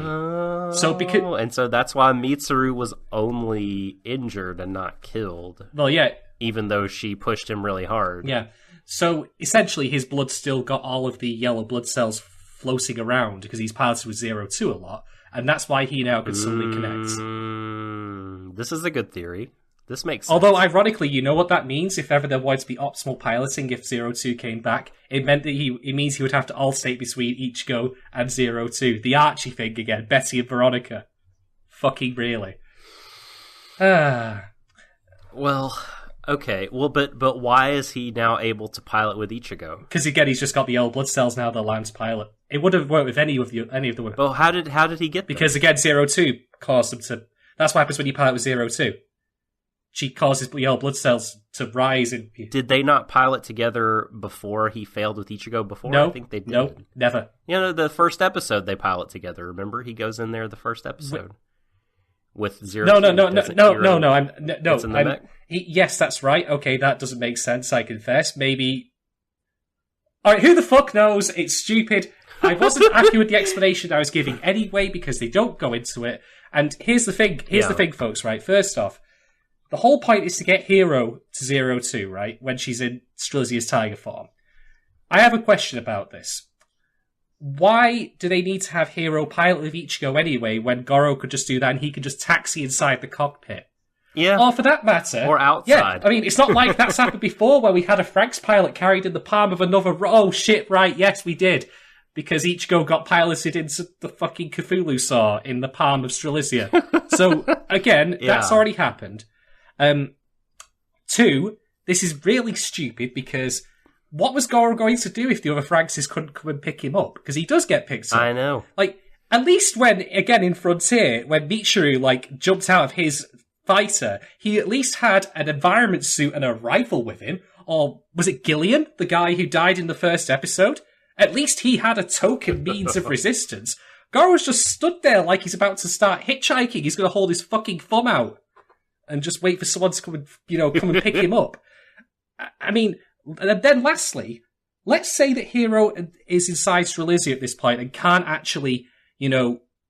So that's why Mitsuru was only injured and not killed. Well, yeah, even though she pushed him really hard. Yeah. So essentially, his blood still got all of the yellow blood cells floating around because he's piloted with 02 a lot, and that's why he now can suddenly connect. This is a good theory. This makes sense. Although, ironically, you know what that means? If ever there was to be optimal piloting, if 02 came back, it meant that it means he would have to alternate between Ichigo and 02. The Archie thing again, Betty and Veronica. Fucking really. Well, okay. Well, but why is he now able to pilot with Ichigo? Because again, he's just got the yellow blood cells now that allow him to pilot. It would have worked with any of the women. Well, how did he get them? Because again, 02 caused him to. That's what happens when you pilot with 02. She causes yellow blood cells to rise. Did they not pilot together before he failed with Ichigo before? No, I think they did. No, never. The first episode they pilot together. Remember, he goes in there the first episode with 02. Yes, that's right. Okay, that doesn't make sense. I confess. Maybe. All right, who the fuck knows? It's stupid. I wasn't happy with the explanation I was giving anyway because they don't go into it. And here's the thing. The thing, folks. Right. First off. The whole point is to get Hiro to 02, right? When she's in Strelizia's tiger form. I have a question about this. Why do they need to have Hiro pilot with Ichigo anyway when Goro could just do that and he could just taxi inside the cockpit? Yeah. Or for that matter... Or outside. Yeah, I mean, it's not like that's happened before where we had a Franxx pilot carried in the palm of another... Oh, shit, right, yes, we did. Because Ichigo got piloted into the fucking Cthulhu Saw in the palm of Strelizia. So, again, that's already happened. 2, this is really stupid because what was Goro going to do if the other Franxxes couldn't come and pick him up? Because he does get picked up. I know. Like, at least when, again, in Frontier, when Mitsuru, jumped out of his fighter, he at least had an environment suit and a rifle with him. Or was it Gillian, the guy who died in the first episode? At least he had a token means of resistance. Goro's just stood there like he's about to start hitchhiking. He's going to hold his fucking thumb out and just wait for someone to come and pick him up. I mean, and then lastly, let's say that Hiro is inside Strelizia at this point and can't actually,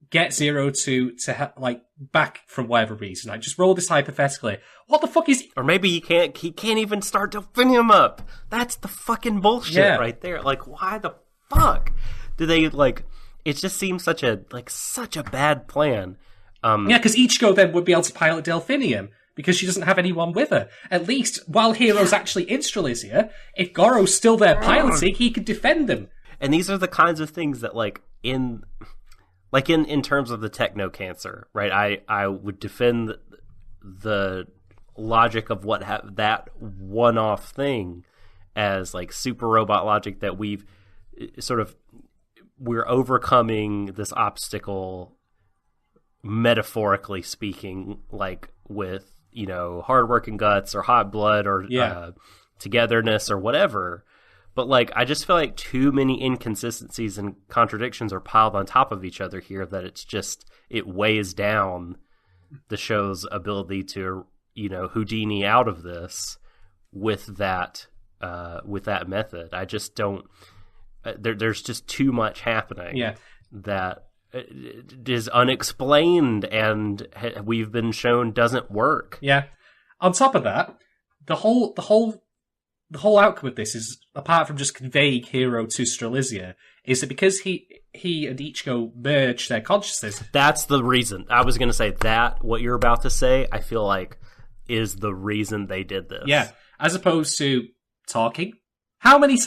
get 02 to back from whatever reason. I just roll this hypothetically. What the fuck is? Or maybe he can't even start to fin him up. That's the fucking bullshit right there. Like, why the fuck do they It just seems such a bad plan. Because Ichigo then would be able to pilot Delphinium because she doesn't have anyone with her. At least while Hiro's actually in Strelizia, if Goro's still there piloting, he could defend them. And these are the kinds of things that, in terms of the techno cancer, right? I would defend the logic of what that one-off thing as super robot logic that we've sort of we're overcoming this obstacle, metaphorically speaking, like with, you know, hardworking guts or hot blood or togetherness or whatever. But like, I just feel like too many inconsistencies and contradictions are piled on top of each other here that it weighs down the show's ability to, you know, Houdini out of this with that method. I just don't. There's just too much happening that is unexplained and we've been shown doesn't work. Yeah. On top of that, the whole outcome of this is, apart from just conveying Hero to Strelizia, is that because he and Ichigo merge their consciousness. That's the reason. I was going to say that what you're about to say, I feel like, is the reason they did this. Yeah. As opposed to talking. How many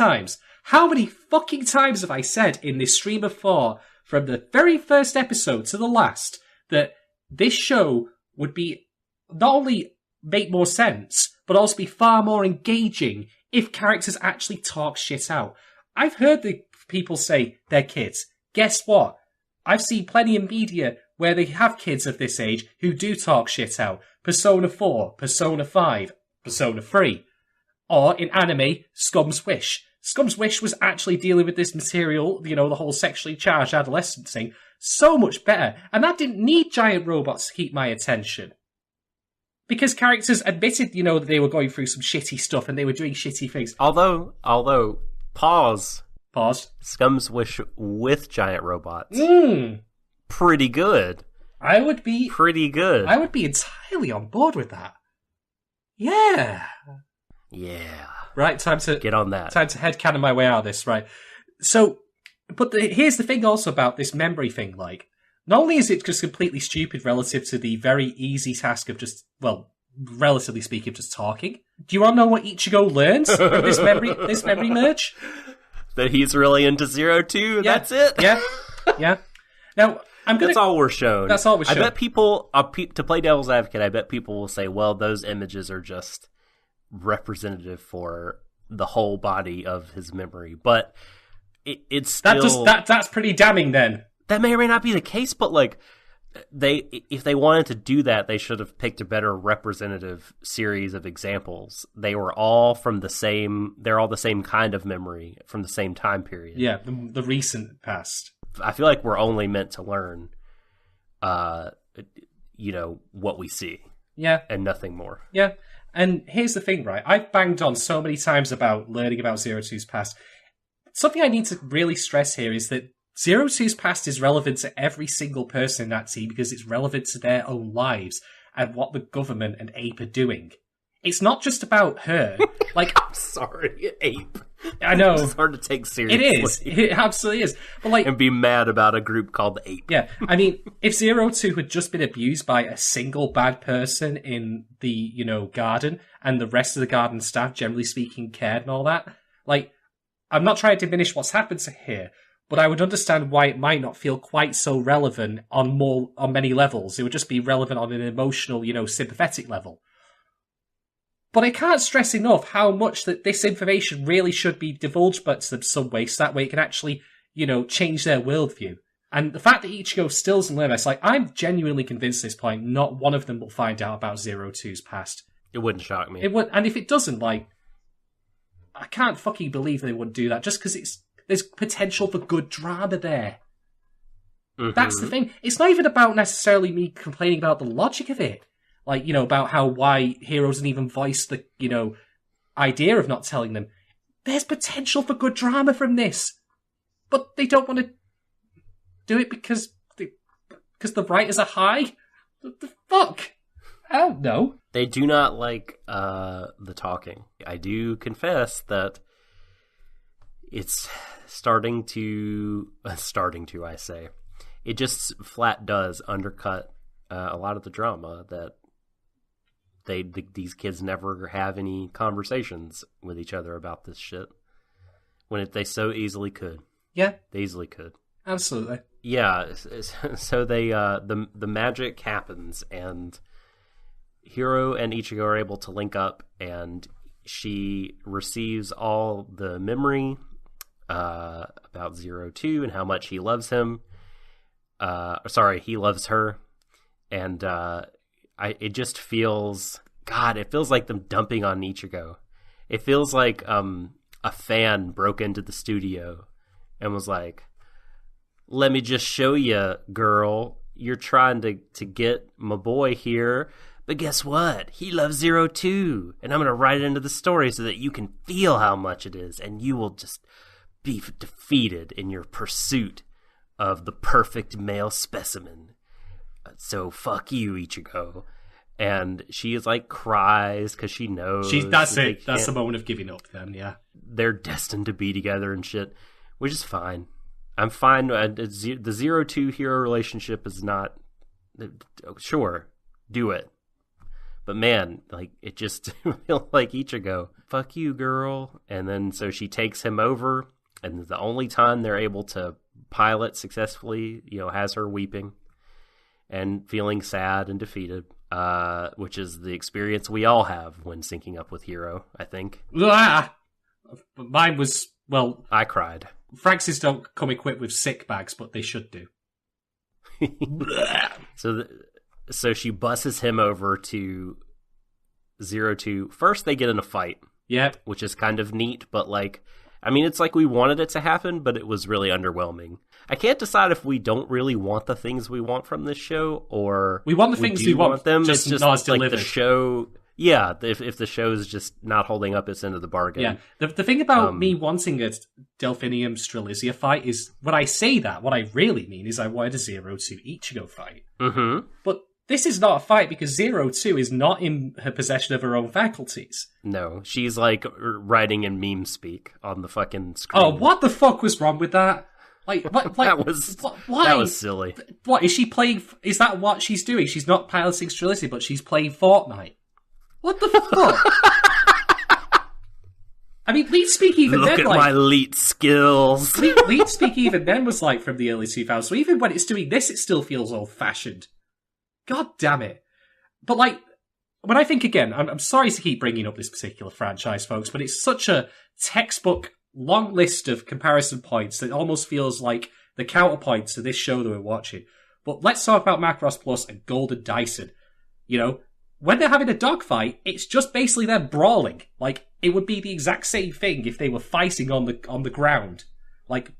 fucking times have I said in this stream of 4, from the very first episode to the last, that this show would be not only make more sense, but also be far more engaging if characters actually talk shit out. I've heard the people say they're kids. Guess what? I've seen plenty of media where they have kids of this age who do talk shit out. Persona 4, Persona 5, Persona 3. Or, in anime, Scum's Wish. Scum's Wish was actually dealing with this material, you know, the whole sexually charged adolescent thing, so much better. And that didn't need giant robots to keep my attention. Because characters admitted, you know, that they were going through some shitty stuff and they were doing shitty things. Although, pause. Scum's Wish with giant robots. Pretty good. I would be entirely on board with that. Yeah. Right, time to get on that. Time to headcanon my way out of this, right? So, but here's the thing also about this memory thing, like, not only is it just completely stupid relative to the very easy task of just, well, relatively speaking, just talking. Do you want to know what Ichigo learns from this memory merge? That he's really into Zero Two. Yeah. That's it. Yeah. Now, that's all we're shown. That's all we're shown. I bet people, to play devil's advocate, I bet people will say, well, those images are just representative for the whole body of his memory. But it's still... That's pretty damning then. That may or may not be the case, but like, if they wanted to do that, they should have picked a better representative series of examples. They're all the same kind of memory from the same time period. Yeah, the recent past. I feel like we're only meant to learn, you know, what we see. Yeah. And nothing more. Yeah. And here's the thing, right? I've banged on so many times about learning about Zero Two's past. Something I need to really stress here is that Zero Two's past is relevant to every single person in that team because it's relevant to their own lives and what the government and Ape are doing. It's not just about her. Like, I'm sorry, Ape. I know. It's hard to take seriously. It is. It absolutely is. But like, and be mad about a group called Ape. Yeah. I mean, if Zero Two had just been abused by a single bad person in the, you know, garden, and the rest of the garden staff, generally speaking, cared and all that, like, I'm not trying to diminish what's happened to here, but I would understand why it might not feel quite so relevant on many levels. It would just be relevant on an emotional, you know, sympathetic level. But I can't stress enough how much that this information really should be divulged but to them some way, so that way it can actually, you know, change their worldview. And the fact that Ichigo still doesn't learn this, like, I'm genuinely convinced at this point not one of them will find out about Zero Two's past. It wouldn't shock me. It would, and if it doesn't, like, I can't fucking believe they wouldn't do that, just because there's potential for good drama there. Mm-hmm. That's the thing. It's not even about necessarily me complaining about the logic of it. Like, you know, about why Hero doesn't even voice the, you know, idea of not telling them. There's potential for good drama from this. But they don't want to do it because the writers are high? What the fuck? I don't know. They do not like the talking. I do confess that it's starting to, I say. It just flat does undercut a lot of the drama that these kids never have any conversations with each other about this shit when they so easily could. Yeah, they easily could. Absolutely. Yeah. So they the magic happens, and Hiro and Ichigo are able to link up, and she receives all the memory about Zero Two and how much he loves him. He loves her. And it just feels... God, it feels like them dumping on Ichigo. It feels like a fan broke into the studio and was like, let me just show you, girl. You're trying to get my boy here, but guess what? He loves Zero Two, and I'm going to write it into the story so that you can feel how much it is, and you will just be defeated in your pursuit of the perfect male specimen. So fuck you, Ichigo. And she is like cries because she knows. That's it. That's the moment of giving up then, yeah. They're destined to be together and shit, which is fine. I'm fine. The 0-2 hero relationship is not... Sure, do it. But man, like, it just feels like Ichigo. Fuck you, girl. And then so she takes him over, and the only time they're able to pilot successfully, has her weeping and feeling sad and defeated, which is the experience we all have when syncing up with Hero, I think. Ah! Mine was, well... I cried. Franxx's don't come equipped with sick bags, but they should do. So she busses him over to 0-2. First, they get in a fight. Yep. Which is kind of neat, but it's like we wanted it to happen, but it was really underwhelming. I can't decide if we don't really want the things we want from this show, or we want the things we want them. Just it's just not as like delivered. The show. Yeah, if the show is just not holding up its end of the bargain. Yeah, the thing about me wanting a Delphinium Strelitzia fight is, when I say that, what I really mean is I wanted a 0-2 Ichigo fight. Mm-hmm. But this is not a fight because 0-2 is not in her possession of her own faculties. No, she's like writing in meme speak on the fucking screen. Oh, what the fuck was wrong with that? That was silly. What is she playing? Is that what she's doing? She's not piloting Strelitzia, but she's playing Fortnite. What the fuck? I mean, Lead Speak even Look then, at my lead skills. Lead Speak even then was from the early 2000s. So even when it's doing this, it still feels old-fashioned. God damn it. But when I think again, I'm sorry to keep bringing up this particular franchise, folks, but it's such a textbook long list of comparison points that it almost feels like the counterpoints to this show that we're watching. But let's talk about Macross Plus and Golden Dyson. When they're having a dogfight, it's just basically them brawling. It would be the exact same thing if they were fighting on the ground,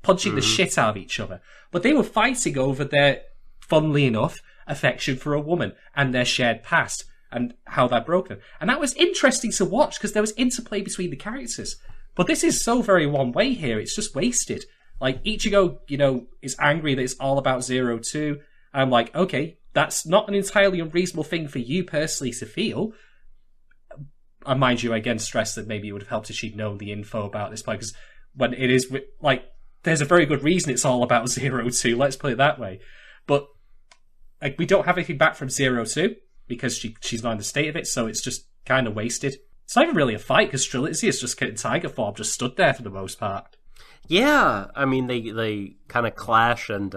punching the shit out of each other. But they were fighting over their, funnily enough, affection for a woman and their shared past and how that broke them. And that was interesting to watch because there was interplay between the characters. But this is so very one way here. It's just wasted. Ichigo, is angry that it's all about 0-2. I'm like, okay, that's not an entirely unreasonable thing for you personally to feel. And mind you, I again stress that maybe it would have helped if she'd known the info about this place, because when it is, there's a very good reason it's all about 0-2, let's put it that way. But, we don't have anything back from 0-2, because she's not in the state of it, so it's just kind of wasted. It's not even really a fight, because Strelitzia is just in tiger form, just stood there for the most part. Yeah, I mean, they kind of clash, and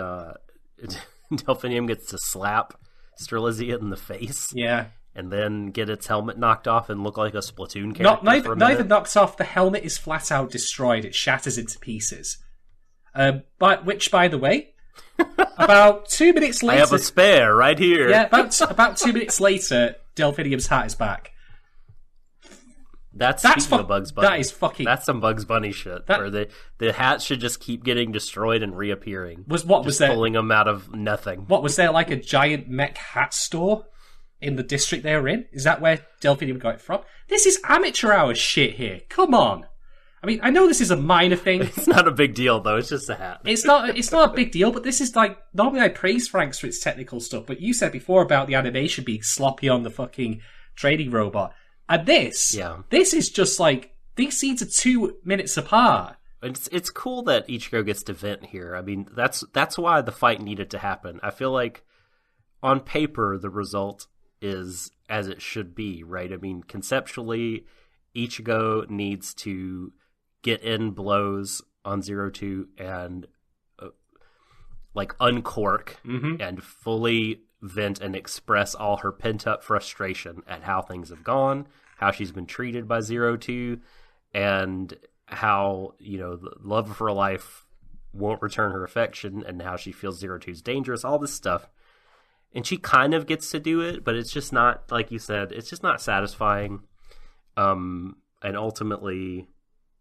Delphinium gets to slap Strelitzia in the face. Yeah. And then get its helmet knocked off and look like a Splatoon character. Not even knocked off, the helmet is flat out destroyed. It shatters into pieces. Which, by the way, about 2 minutes later... I have a spare right here. Yeah, about 2 minutes later, Delphinium's hat is back. That's of Bugs Bunny. That is fucking... That's some Bugs Bunny shit. Where the hat should just keep getting destroyed and reappearing. Was there pulling them out of nothing. What, was there a giant mech hat store in the district they were in? Is that where Delphinium got it from? This is amateur hour shit here. Come on. I mean, I know this is a minor thing. It's not a big deal, though. It's just a hat. It's not a big deal, but this is normally I praise Franxx for its technical stuff, but you said before about the animation being sloppy on the fucking trading robot. And this is just these scenes are 2 minutes apart. It's cool that Ichigo gets to vent here. I mean, that's why the fight needed to happen. I feel like on paper the result is as it should be, right? I mean, conceptually, Ichigo needs to get in blows on 0-2 and uncork and fully vent and express all her pent-up frustration at how things have gone, how she's been treated by 0-2, and how, the love of her life won't return her affection and how she feels Zero Two's dangerous, all this stuff. And she kind of gets to do it, but it's just not, like you said, it's just not satisfying. And ultimately,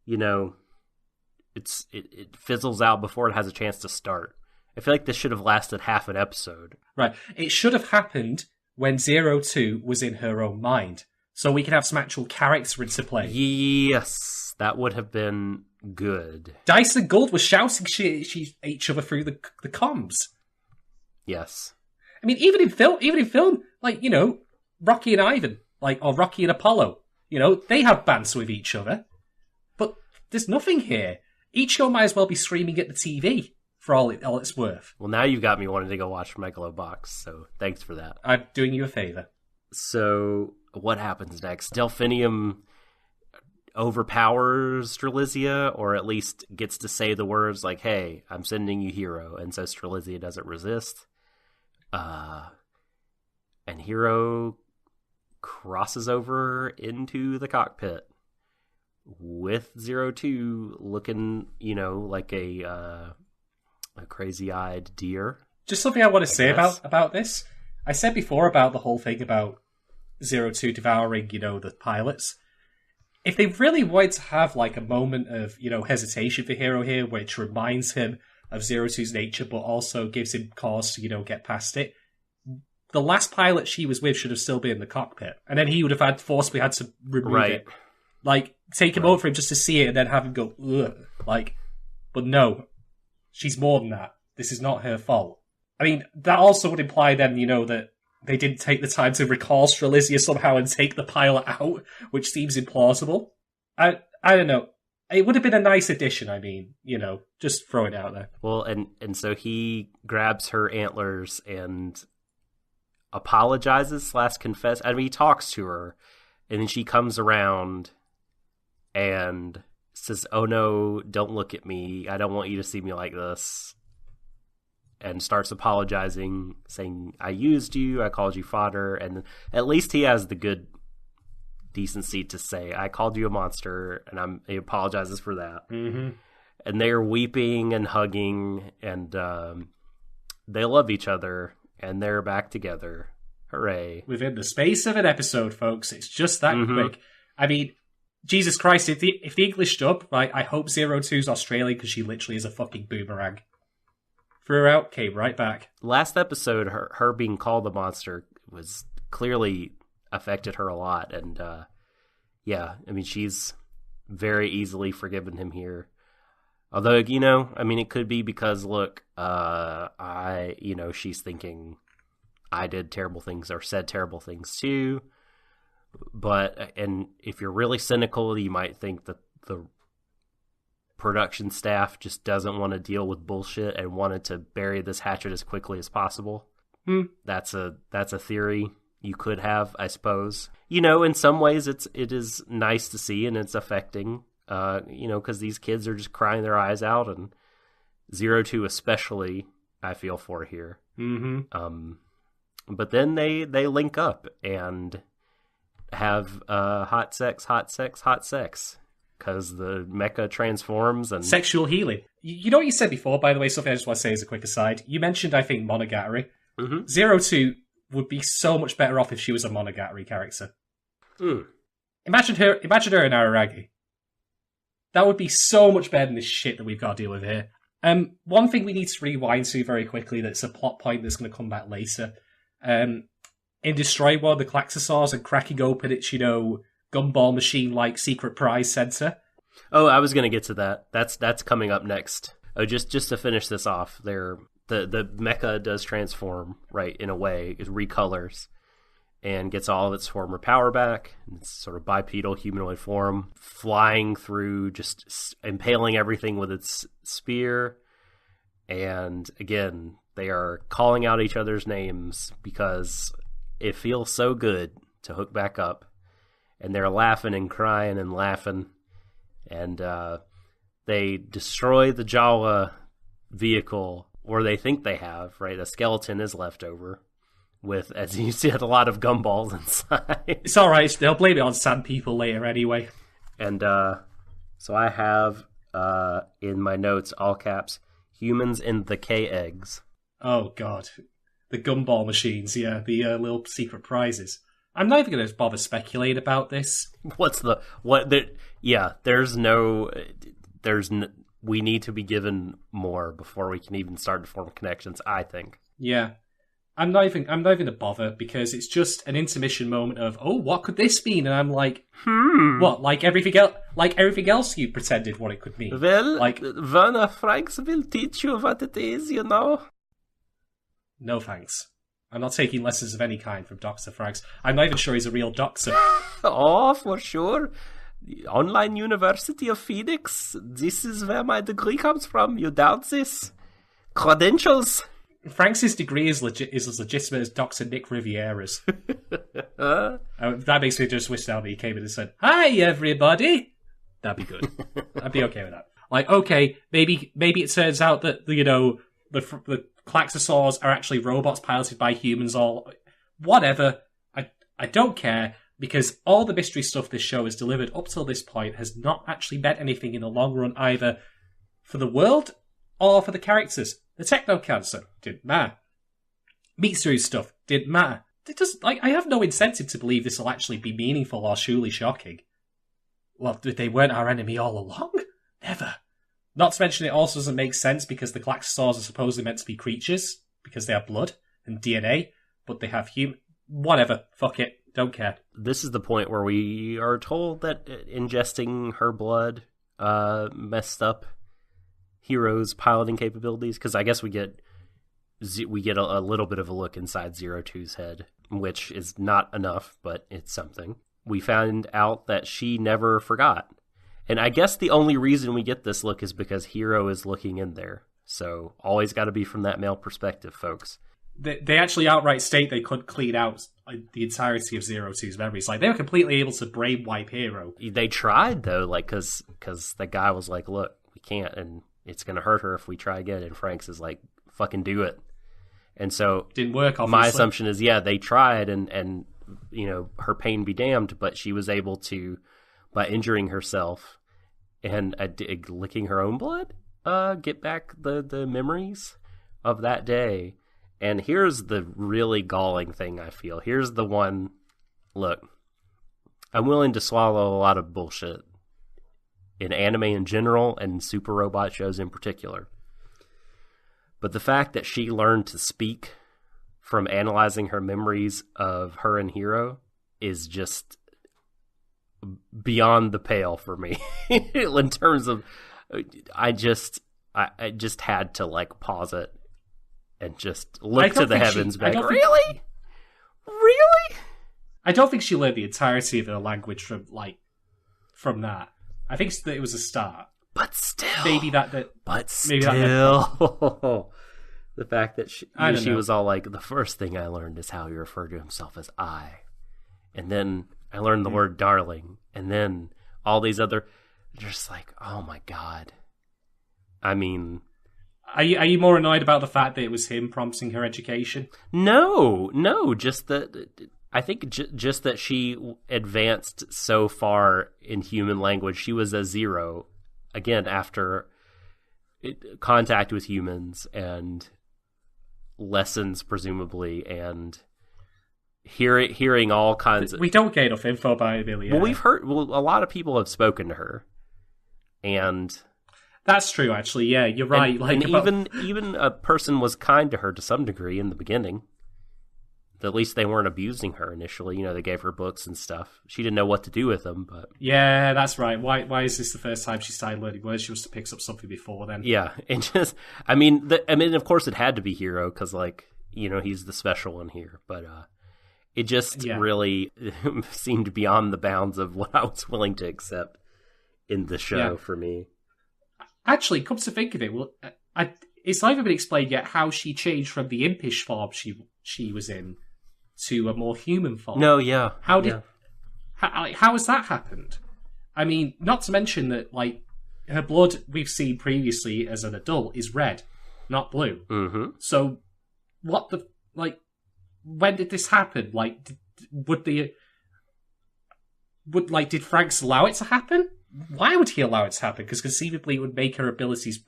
it fizzles out before it has a chance to start. I feel like this should have lasted half an episode. Right. It should have happened when Zero Two was in her own mind, so we can have some actual character into play. Yes, that would have been good. Dice and Gold was shouting each other through the comms. Yes. I mean, even in film, like, Rocky and Ivan, or Rocky and Apollo, they have banter with each other. But there's nothing here. Ichigo might as well be screaming at the TV for all it's worth. Well, now you've got me wanting to go watch Megalobox, so thanks for that. I'm doing you a favor. So, what happens next? Delphinium overpowers Strelizia, or at least gets to say the words like, hey, I'm sending you Hero, and so Strelizia doesn't resist. And Hero crosses over into the cockpit with Zero Two looking, like a crazy-eyed deer. Just something I want to say about this. I said before about the whole thing about Zero Two devouring, the pilots. If they really wanted to have a moment of, hesitation for Hero here, which reminds him of Zero Two's nature, but also gives him cause to, get past it, the last pilot she was with should have still been in the cockpit. And then he would have forcibly had to remove it. Take him over him just to see it and then have him go, ugh. But no. She's more than that. This is not her fault. I mean, that also would imply then, that they didn't take the time to recall Strelizia somehow and take the pilot out, which seems implausible. I don't know. It would have been a nice addition, just throw it out there. Well, and so he grabs her antlers and apologizes / confess. I mean, he talks to her, and then she comes around and says, oh no, don't look at me. I don't want you to see me like this. And starts apologizing, saying, I used you, I called you fodder. And at least he has the good decency to say, I called you a monster, and he apologizes for that. Mm-hmm. And they're weeping and hugging, and they love each other, and they're back together. Hooray. Within the space of an episode, folks. It's just that quick. I mean, Jesus Christ, if the English dub, right, I hope Zero Two's Australian, because she literally is a fucking boomerang. Threw her out, came right back. Last episode, her being called a monster was clearly affected her a lot, and she's very easily forgiven him here. Although, it could be because, look, she's thinking I did terrible things or said terrible things too. But, and if you're really cynical, you might think that the production staff just doesn't want to deal with bullshit and wanted to bury this hatchet as quickly as possible. That's a theory you could have, I suppose. In some ways it is nice to see, and it's affecting, because these kids are just crying their eyes out, and Zero Two especially, I feel for here. Mm-hmm. But then they link up and have hot sex, because the mecha transforms and sexual healing. You know what you said before, by the way, something I just want to say as a quick aside. You mentioned, I think, Monogatari. Mm-hmm. Zero Two would be so much better off if she was a Monogatari character. Imagine her in Araragi. That would be so much better than this shit that we've got to deal with here. One thing we need to rewind to very quickly, that's a plot point that's going to come back later. In Destroy World, the Klaxosaurs and cracking open its, gumball machine-like secret prize center. Oh, I was going to get to that. That's coming up next. Oh, just to finish this off, the mecha does transform, right, in a way. It recolors and gets all of its former power back. It's sort of bipedal humanoid form, flying through, just impaling everything with its spear. And again, they are calling out each other's names because it feels so good to hook back up. And they're laughing and crying and laughing. And they destroy the Jawa vehicle, or they think they have, right? A skeleton is left over with, as you said, a lot of gumballs inside. It's alright, they'll blame it on sand people later anyway. And So I have in my notes, all caps, humans in the K-eggs. Oh, God. The gumball machines, yeah, the little secret prizes. I'm not even going to bother speculating about this. We need to be given more before we can even start to form connections, I think. Yeah. I'm not even going to bother because it's just an intermission moment of, oh, what could this mean? And I'm like, what? Like everything else you pretended what it could mean. Well, like Werner Franxx will teach you what it is, you know. No thanks. I'm not taking lessons of any kind from Dr. Franxx. I'm not even sure he's a real doctor. Oh, for sure. The Online University of Phoenix. This is where my degree comes from. You doubt this? Credentials. Franxx's degree is as legitimate as Dr. Nick Riviera's. That makes me just wish now that he came in and said, "Hi, everybody." That'd be good. I'd be okay with that. Like, okay, maybe it turns out that the Klaxosaurs are actually robots piloted by humans. Or whatever. I don't care because all the mystery stuff this show has delivered up till this point has not actually meant anything in the long run, either for the world or for the characters. The techno cancer didn't matter. Mitsuru stuff didn't matter. It doesn't. I have no incentive to believe this will actually be meaningful or truly shocking. Well, they weren't our enemy all along? Never. Not to mention, it also doesn't make sense because the Klaxosaurs are supposedly meant to be creatures because they have blood and DNA, but they have human. Whatever. Fuck it. Don't care. This is the point where we are told that ingesting her blood messed up Hero's piloting capabilities, because I guess we get a little bit of a look inside Zero Two's head, which is not enough, but it's something. We found out that she never forgot. And I guess the only reason we get this look is because Hero is looking in there. So always got to be from that male perspective, folks. They actually outright state they couldn't clean out the entirety of Zero Two's memories. Like, they were completely able to brainwipe Hero. They tried, though, like, because the guy was like, look, we can't, and it's going to hurt her if we try again. And Franxx is like, fucking do it. And so didn't work, obviously. My assumption is, yeah, they tried, and you know, her pain be damned, but she was able to, by injuring herself and licking her own blood, get back the memories of that day. And here's the really galling thing I feel. Here's the one, look, I'm willing to swallow a lot of bullshit in anime in general and super robot shows in particular. But the fact that she learned to speak from analyzing her memories of her and Hero is just beyond the pale for me. In terms of, I just had to like pause it and just look to the heavens back. Really? I don't think she learned the entirety of her language from that. I think that it was a start. But still. The fact that she was all like, the first thing I learned is how he referred to himself as I. And then I learned the word darling. And then all these other, just like, oh my God. I mean, Are you more annoyed about the fact that it was him prompting her education? No, just that. I think just that she advanced so far in human language. She was a zero, again, after contact with humans and lessons, presumably, and hearing all kinds of... We don't get enough info about Amelia. Well, we've heard... Well, a lot of people have spoken to her, and... That's true, actually, yeah, you're right. Even a person was kind to her to some degree in the beginning. At least they weren't abusing her initially. You know, they gave her books and stuff. She didn't know what to do with them, but... Yeah, that's right. Why is this the first time she started learning words? She must have picked up something before then. Yeah, and just... I mean, of course it had to be Hero, because, like, you know, he's the special one here. But it just really seemed beyond the bounds of what I was willing to accept in the show for me. Actually, come to think of it, it's not even been explained yet how she changed from the impish form she was in to a more human form. No, yeah. How has that happened? I mean, not to mention that, like, her blood we've seen previously as an adult is red, not blue. Mm-hmm. So, when did this happen? Like, did Franxx allow it to happen? why would he allow it to happen? Because conceivably it would make her abilities...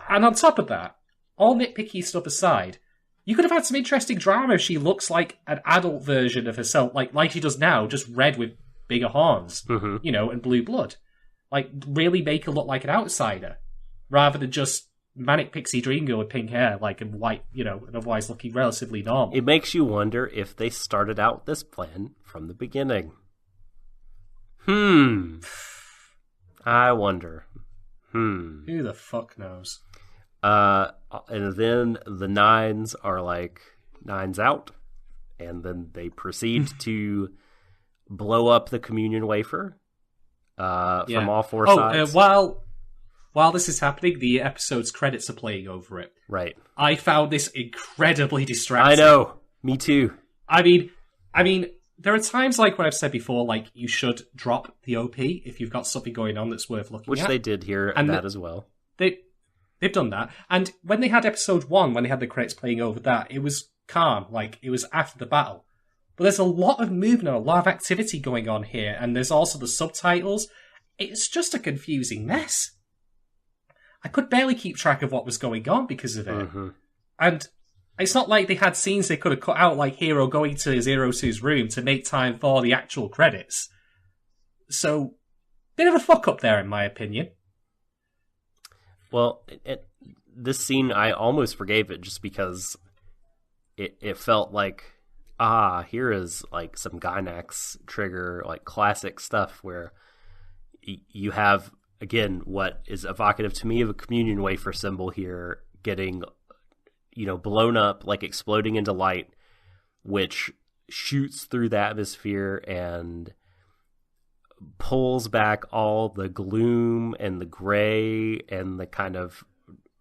And on top of that, all nitpicky stuff aside, you could have had some interesting drama if she looks like an adult version of herself, like she does now, just red with bigger horns, and blue blood. Like, really make her look like an outsider, rather than just manic pixie dream girl with pink hair, like, and white, and otherwise looking relatively normal. It makes you wonder if they started out this plan from the beginning. I wonder. Who the fuck knows? And then the nines are like, nines out, and then they proceed to blow up the communion wafer from all four sides. While this is happening, the episode's credits are playing over it. Right. I found this incredibly distracting. I know. Me too. I mean, there are times, like what I've said before, like, you should drop the OP if you've got something going on that's worth looking at. Which they did here, and that as well. They've done that. And when they had episode 1, when they had the credits playing over that, it was calm, like, it was after the battle. But there's a lot of movement, a lot of activity going on here, and there's also the subtitles. It's just a confusing mess. I could barely keep track of what was going on because of it. And it's not like they had scenes they could have cut out, like Hero going to Zero Two's room to make time for the actual credits. So, bit of a fuck up there, in my opinion. Well, this scene, I almost forgave it just because it felt like, here is like some Gynax trigger, like classic stuff where you have, again, what is evocative to me of a communion wafer symbol here getting, blown up, like exploding into light, which shoots through the atmosphere and pulls back all the gloom and the gray and the kind of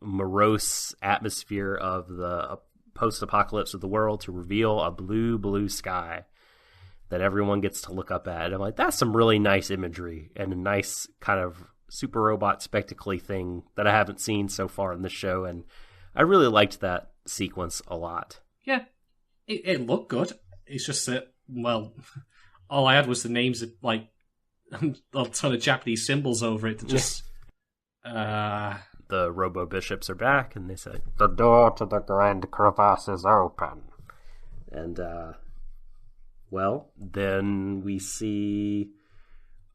morose atmosphere of the post-apocalypse of the world to reveal a blue sky that everyone gets to look up at. And I'm like, that's some really nice imagery and a nice kind of super robot spectacle-y thing that I haven't seen so far in the show, and I really liked that sequence a lot. Yeah, it looked good. It's just that, well, all I had was the names of, like, a ton of Japanese symbols over it to just... The robo-bishops are back, and they say, the door to the grand crevasse is open. And, then we see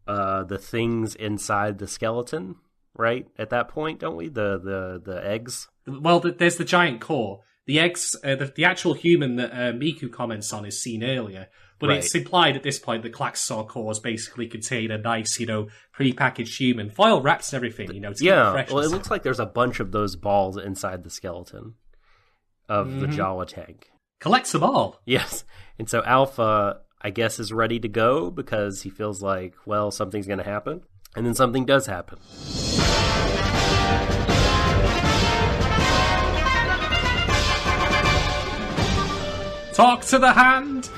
the things inside the skeleton, right? At that point, don't we? The eggs? Well, there's the giant core. The eggs, the actual human that Miku comments on is seen earlier, but It's implied at this point the Klaxor cores basically contain a nice, pre-packaged human, foil wraps and everything, to keep it fresh. Well, it looks like there's a bunch of those balls inside the skeleton of the Jawa tank. Collects them all. Yes. And so Alpha, I guess, is ready to go because he feels like, well, something's going to happen. And then something does happen. Talk to the hand!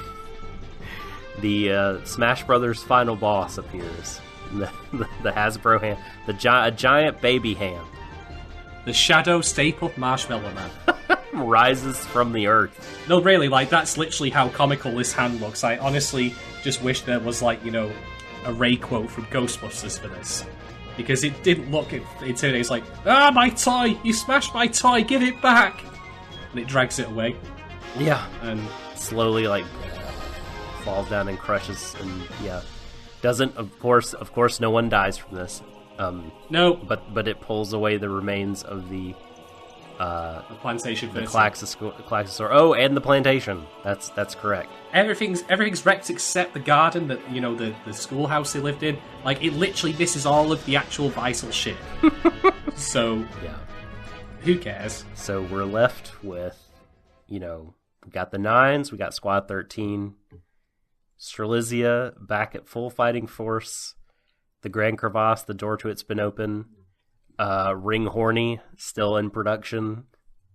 The Smash Brothers final boss appears. The Hasbro hand. A giant baby hand. The Shadow Stay Puft Marshmallow Man. Rises from the earth. No, really, that's literally how comical this hand looks. I honestly just wish there was, a Ray quote from Ghostbusters for this. Because it didn't look, it's like, my toy! You smashed my toy! Give it back! And it drags it away. Yeah. And slowly, falls down and crushes, and doesn't, of course no one dies from this. No. But it pulls away the remains of the plantation, the Klaxosaur. Oh, and the plantation. That's correct. Everything's wrecked except the garden that the schoolhouse they lived in. It literally misses all of the actual vital shit. So who cares? So we're left with, we got the Nines, we got Squad 13, Strelizia back at full fighting force, the Grand Crevasse, the door to it's been open. Ring Horny still in production,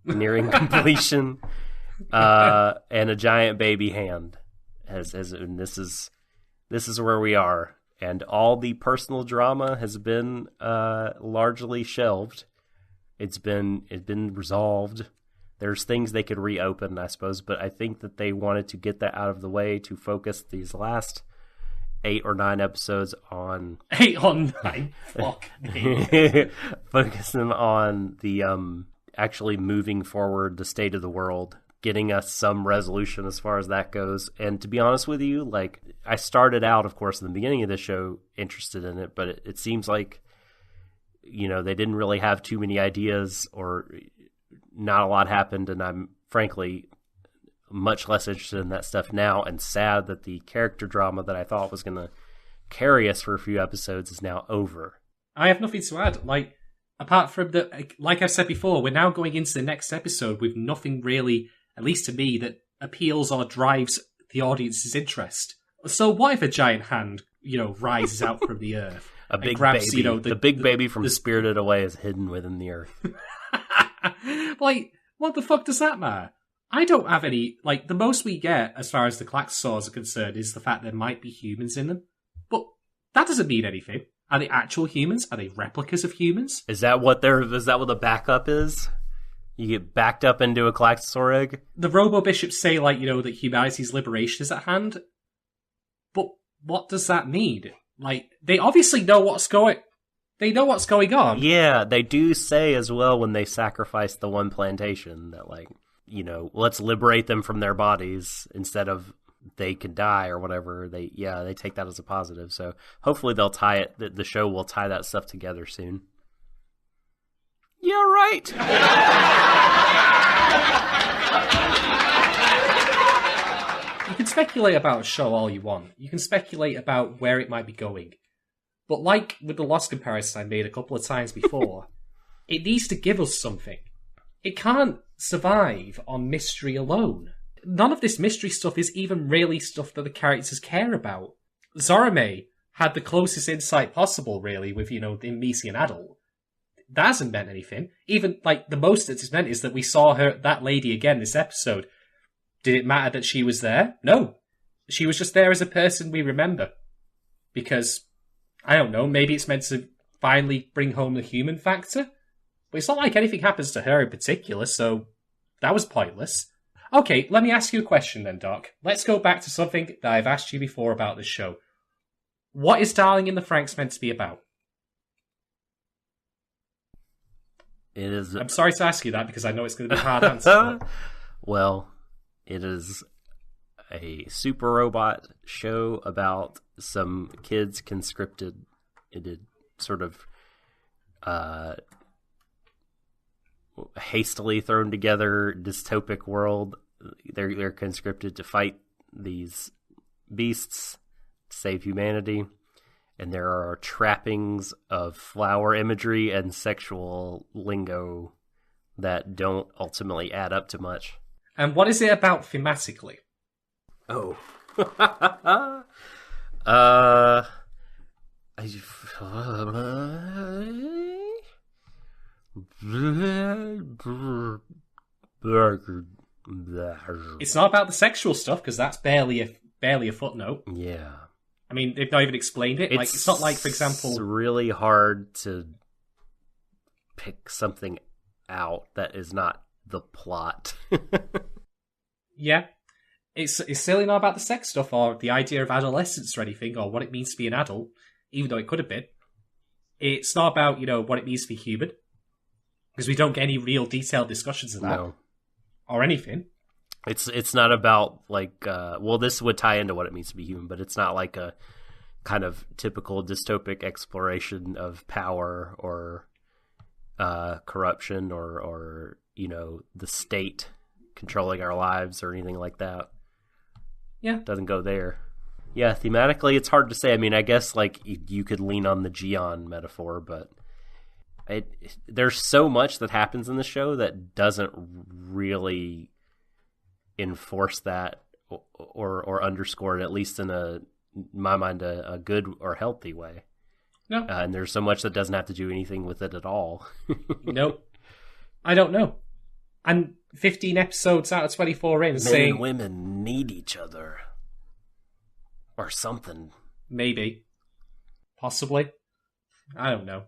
nearing completion, and a giant baby hand. And this is where we are, and all the personal drama has been largely shelved. It's been resolved. There's things they could reopen, I suppose, but I think that they wanted to get that out of the way to focus these last 8 or 9 episodes on 8 or 9. Fuck me. focusing on the actually moving forward the state of the world, getting us some resolution as far as that goes. And to be honest with you, like, I started out, of course, in the beginning of the show interested in it, but it seems like, you know, they didn't really have too many ideas, or not a lot happened, and I'm frankly much less interested in that stuff now, and sad that the character drama that I thought was going to carry us for a few episodes is now over. I have nothing to add. Like, apart from like I've said before, we're now going into the next episode with nothing really, at least to me, that appeals or drives the audience's interest. So what if a giant hand, you know, rises out from the earth? A big grabs, baby. You know, the big baby from Spirited Away is hidden within the earth. Like, what the fuck does that matter? I don't have any, like, the most we get as far as the Klaxosaurs are concerned is the fact there might be humans in them. But that doesn't mean anything. Are they actual humans? Are they replicas of humans? Is that what the backup is? You get backed up into a Klaxosaur egg? The Robo-Bishops say, like, you know, that humanity's liberation is at hand. But what does that mean? Like, they obviously know what's going on. Yeah, they do say as well when they sacrifice the one plantation that, like, you know, let's liberate them from their bodies instead of they could die or whatever. They take that as a positive. So hopefully they'll tie it. The show will tie that stuff together soon. Yeah, right. You can speculate about a show all you want. You can speculate about where it might be going. But like with the Lost comparison I made a couple of times before, it needs to give us something. It can't survive on mystery alone. None of this mystery stuff is even really stuff that the characters care about. Zorome had the closest insight possible, really, with, you know, him meeting an adult. That hasn't meant anything. Even, like, the most it's meant is that we saw that lady again this episode. Did it matter that she was there? No. She was just there as a person we remember. Because, I don't know, maybe it's meant to finally bring home the human factor? But it's not like anything happens to her in particular, so that was pointless. Okay, let me ask you a question then, Doc. Let's go back to something that I've asked you before about this show. What is Darling in the Franxx meant to be about? It is. I'm sorry to ask you that because I know it's going to be a hard answer. Well, it is a super robot show about some kids conscripted in a sort of hastily thrown together dystopic world. They're conscripted to fight these beasts to save humanity, and there are trappings of flower imagery and sexual lingo that don't ultimately add up to much. And what is it about thematically? Oh. It's not about the sexual stuff because that's barely a footnote. Yeah. I mean, they've not even explained it. Like, it's not like, for example, it's really hard to pick something out that is not the plot. Yeah. It's certainly not about the sex stuff or the idea of adolescence or anything or what it means to be an adult, even though it could have been. It's not about, you know, what it means to be human, because we don't get any real detailed discussions of that. No. Or anything. It's not about, like, well, this would tie into what it means to be human, but it's not like a kind of typical dystopic exploration of power or corruption or, you know, the state controlling our lives or anything like that. Yeah. Doesn't go there. Yeah, thematically, it's hard to say. I mean, I guess, like, you could lean on the Gion metaphor, but there's so much that happens in the show that doesn't really enforce that or underscore it, at least in my mind, a good or healthy way. No. And there's so much that doesn't have to do anything with it at all. Nope. I don't know. And 15 episodes out of 24 in, saying... and women need each other. Or something. Maybe. Possibly. I don't know.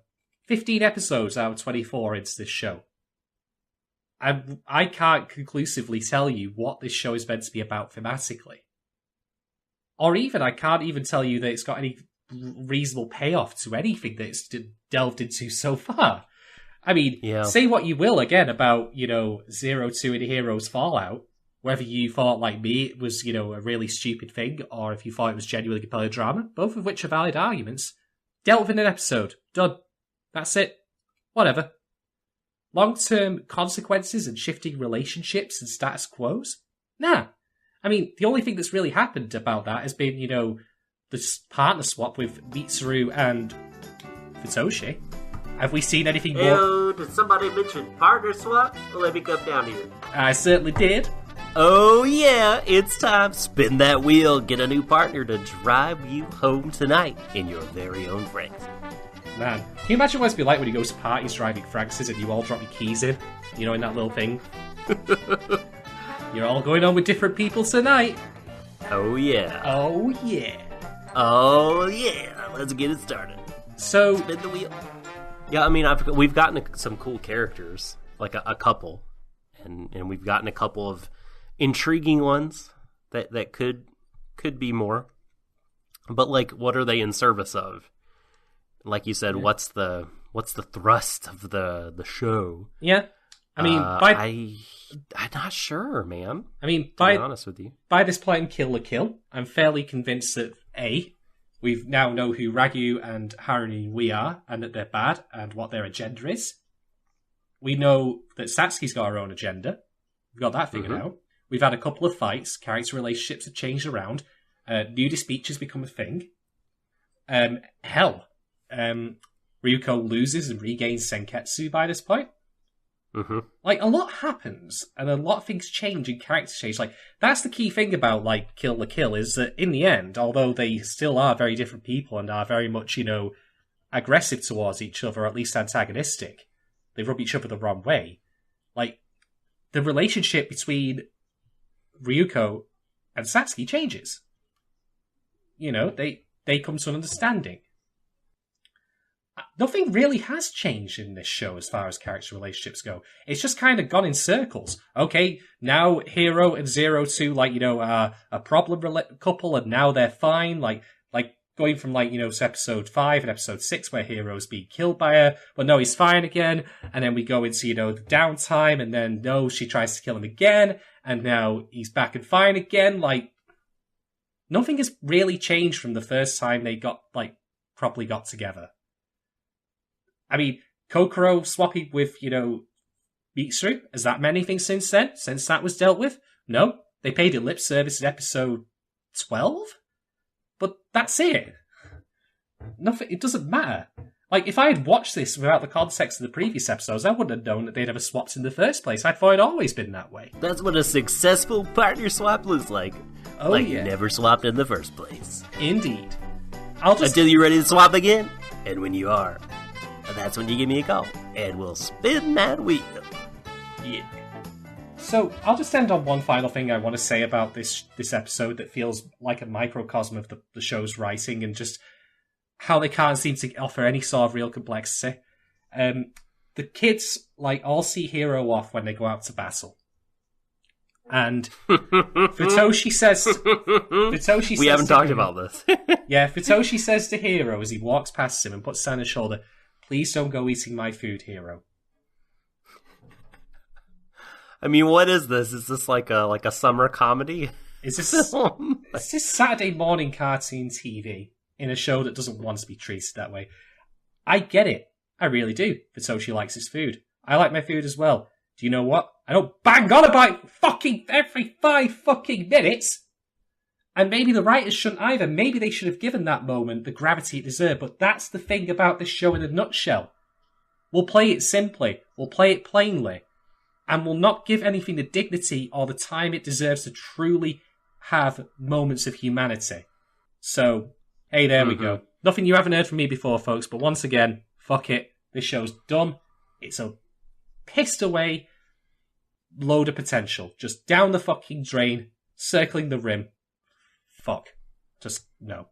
15 episodes out of 24 into this show. I can't conclusively tell you what this show is meant to be about thematically. Or even, I can't even tell you that it's got any reasonable payoff to anything that it's delved into so far. I mean, say what you will, again, about, Zero Two and Hero's Fallout, whether you thought, like me, it was, a really stupid thing, or if you thought it was genuinely compelling drama, both of which are valid arguments. Dealt with in an episode. Done. That's it. Whatever. Long-term consequences and shifting relationships and status quos? Nah. I mean, the only thing that's really happened about that has been, the partner swap with Mitsuru and Futoshi. Have we seen anything more? Oh, did somebody mention partner swap? Well, let me come down here. I certainly did. Oh yeah, it's time. Spin that wheel. Get a new partner to drive you home tonight in your very own Franxx. Man, can you imagine what it's be like when you go to parties driving Franxx's and you all drop your keys in? In that little thing? You're all going on with different people tonight. Oh yeah. Oh yeah. Oh yeah. Let's get it started. So, spin the wheel. Yeah, I mean, we've gotten some cool characters, like a couple, and we've gotten a couple of intriguing ones that could be more. But like, what are they in service of? Like you said, what's the thrust of the show? Yeah, I mean, I'm not sure, man. I mean, to be honest with you, by this point in Kill la Kill, I'm fairly convinced that we now know who Ragyu and Haruni are, and that they're bad, and what their agenda is. We know that Satsuki's got her own agenda. We've got that figured out. We've had a couple of fights. Character relationships have changed around. Nudist beach has become a thing. Ryuko loses and regains Senketsu by this point. Like, a lot happens, and a lot of things change and characters change. Like, that's the key thing about, like, Kill la Kill, is that in the end, although they still are very different people and are very much, aggressive towards each other, or at least antagonistic, they rub each other the wrong way. Like, the relationship between Ryuko and Satsuki changes. They come to an understanding. Nothing really has changed in this show as far as character relationships go. It's just kind of gone in circles. Okay, now Hero and Zero Two, are a problem couple, and now they're fine. Like going from to episode 5 and episode 6 where Hero's being killed by her, but no, he's fine again. And then we go into the downtime, and then no, she tries to kill him again, and now he's back and fine again. Like, nothing has really changed from the first time they properly got together. I mean, Kokoro swapping with, Mitsuru, has that meant anything since then? Since that was dealt with? No. They paid a lip service in episode 12? But that's it. Nothing. It doesn't matter. Like, if I had watched this without the context of the previous episodes, I wouldn't have known that they'd ever swapped in the first place. I thought it'd always been that way. That's what a successful partner swap looks like. Oh, like you never swapped in the first place. Indeed. Until you're ready to swap again. And when you are, that's when you give me a call, and we'll spin that wheel. Yeah. So, I'll just end on one final thing I want to say about this episode that feels like a microcosm of the show's writing, and just how they can't seem to offer any sort of real complexity. The kids, all see Hero off when they go out to battle. And Futoshi says... we haven't talked about this. Yeah, Futoshi says to Hero as he walks past him and puts his hand on his shoulder, "Please don't go eating my food, Hero." I mean, what is this? Is this like a summer comedy? Is this Saturday morning cartoon TV in a show that doesn't want to be treated that way? I get it. I really do. Futoshi likes his food. I like my food as well. Do you know what? I don't bang on about fucking every 5 fucking minutes. And maybe the writers shouldn't either. Maybe they should have given that moment the gravity it deserved. But that's the thing about this show in a nutshell. We'll play it simply. We'll play it plainly. And we'll not give anything the dignity or the time it deserves to truly have moments of humanity. So, hey, there we go. Nothing you haven't heard from me before, folks. But once again, fuck it. This show's done. It's a pissed away load of potential. Just down the fucking drain, circling the rim. Fuck. Just no.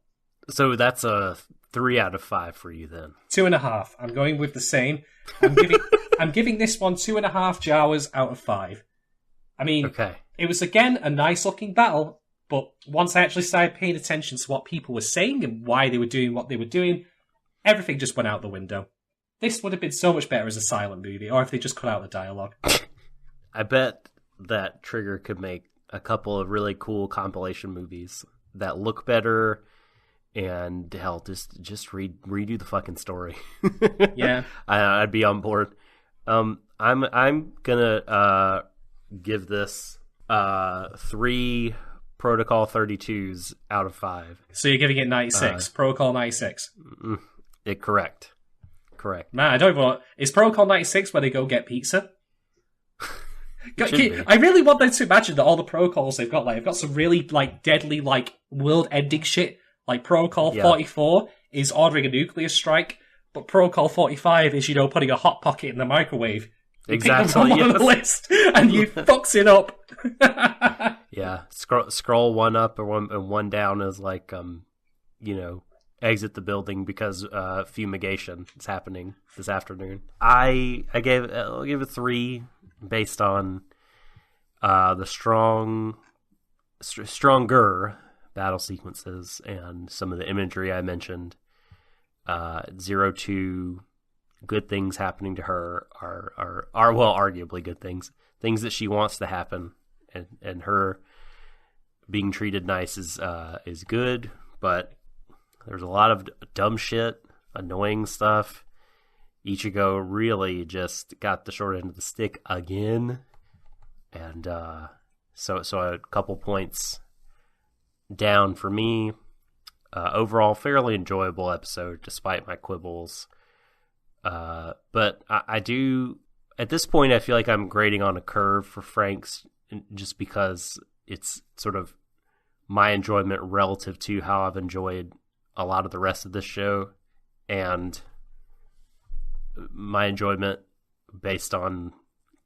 So that's a 3 out of 5 for you then. 2.5. I'm going with the same. I'm giving this one 2.5 Jawas out of 5. I mean, okay. It was again a nice looking battle, But once I actually started paying attention to what people were saying and why they were doing what they were doing, everything just went out the window. This would have been so much better as a silent movie, or if they just cut out the dialogue. I bet that Trigger could make a couple of really cool compilation movies that look better and hell, just redo the fucking story. Yeah, I'd be on board. I'm gonna give this 3 Protocol 32s out of 5. So you're giving it 96. Protocol 96. Correct. Man, I don't even want... Is Protocol 96 where they go get pizza? I really want them to imagine that all the protocols they've got some really deadly world-ending shit. Like Protocol 44 is ordering a nuclear strike, but Protocol 45 is putting a hot pocket in the microwave. Exactly. On the list, and you fucks it up. Yeah, scroll one up and one down is exit the building because fumigation is happening this afternoon. I'll give it 3 based on the stronger battle sequences and some of the imagery I mentioned. Zero Two, good things happening to her are arguably good things that she wants to happen, and her being treated nice is good, but there's a lot of dumb shit, annoying stuff. Ichigo really just got the short end of the stick again, and so a couple points down for me. Overall, fairly enjoyable episode despite my quibbles. But I do, at this point, I feel like I'm grading on a curve for Franxx, just because it's sort of my enjoyment relative to how I've enjoyed a lot of the rest of this show, and my enjoyment based on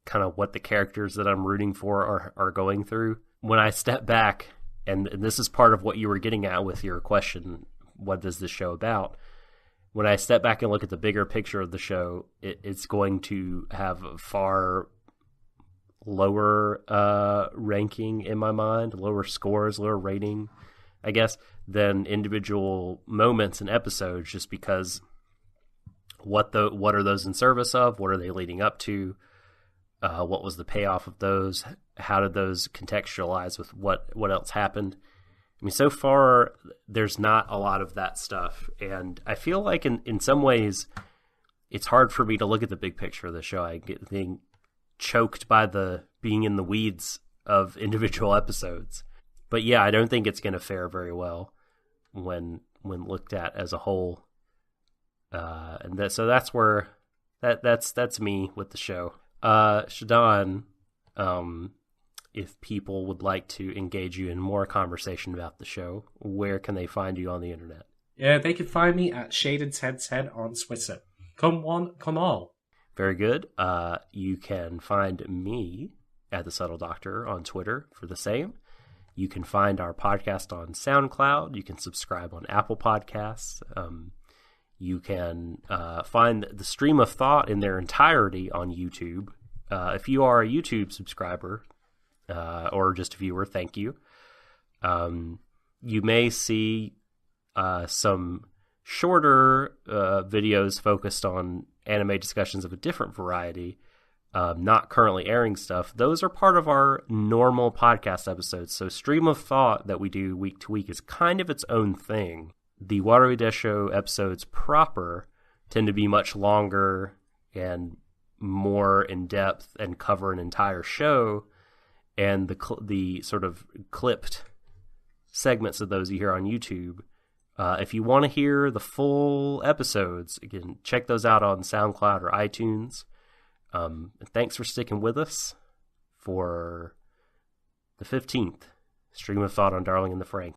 kind of what the characters that I'm rooting for are going through. When I step back, and this is part of what you were getting at with your question, what is this show about? When I step back and look at the bigger picture of the show, it's going to have a far lower ranking in my mind, lower scores, lower rating, I guess, than individual moments and episodes, just because what are those in service of? What are they leading up to? What was the payoff of those? How did those contextualize with what else happened? I mean, so far, there's not a lot of that stuff. And I feel like in some ways, it's hard for me to look at the big picture of the show. I get being choked by the being in the weeds of individual episodes. But yeah, I don't think it's going to fare very well when looked at as a whole. So that's where that's me with the show. Shadon, if people would like to engage you in more conversation about the show, where can they find you on the internet? Yeah, they can find me at Shaded1010 on Twitter. Come one, come all. Very good. You can find me at The Subtle Doctor on Twitter for the same. You can find our podcast on SoundCloud. You can subscribe on Apple Podcasts. You can find the stream of thought in their entirety on YouTube. If you are a YouTube subscriber or just a viewer, thank you. You may see some shorter videos focused on anime discussions of a different variety, not currently airing stuff. Those are part of our normal podcast episodes. So stream of thought that we do week to week is kind of its own thing. The Warui Deshou episodes proper tend to be much longer and more in depth and cover an entire show, and the sort of clipped segments of those you hear on YouTube. If you want to hear the full episodes, again, check those out on SoundCloud or iTunes. Thanks for sticking with us for the 15th Stream of Thought on Darling in the Franxx.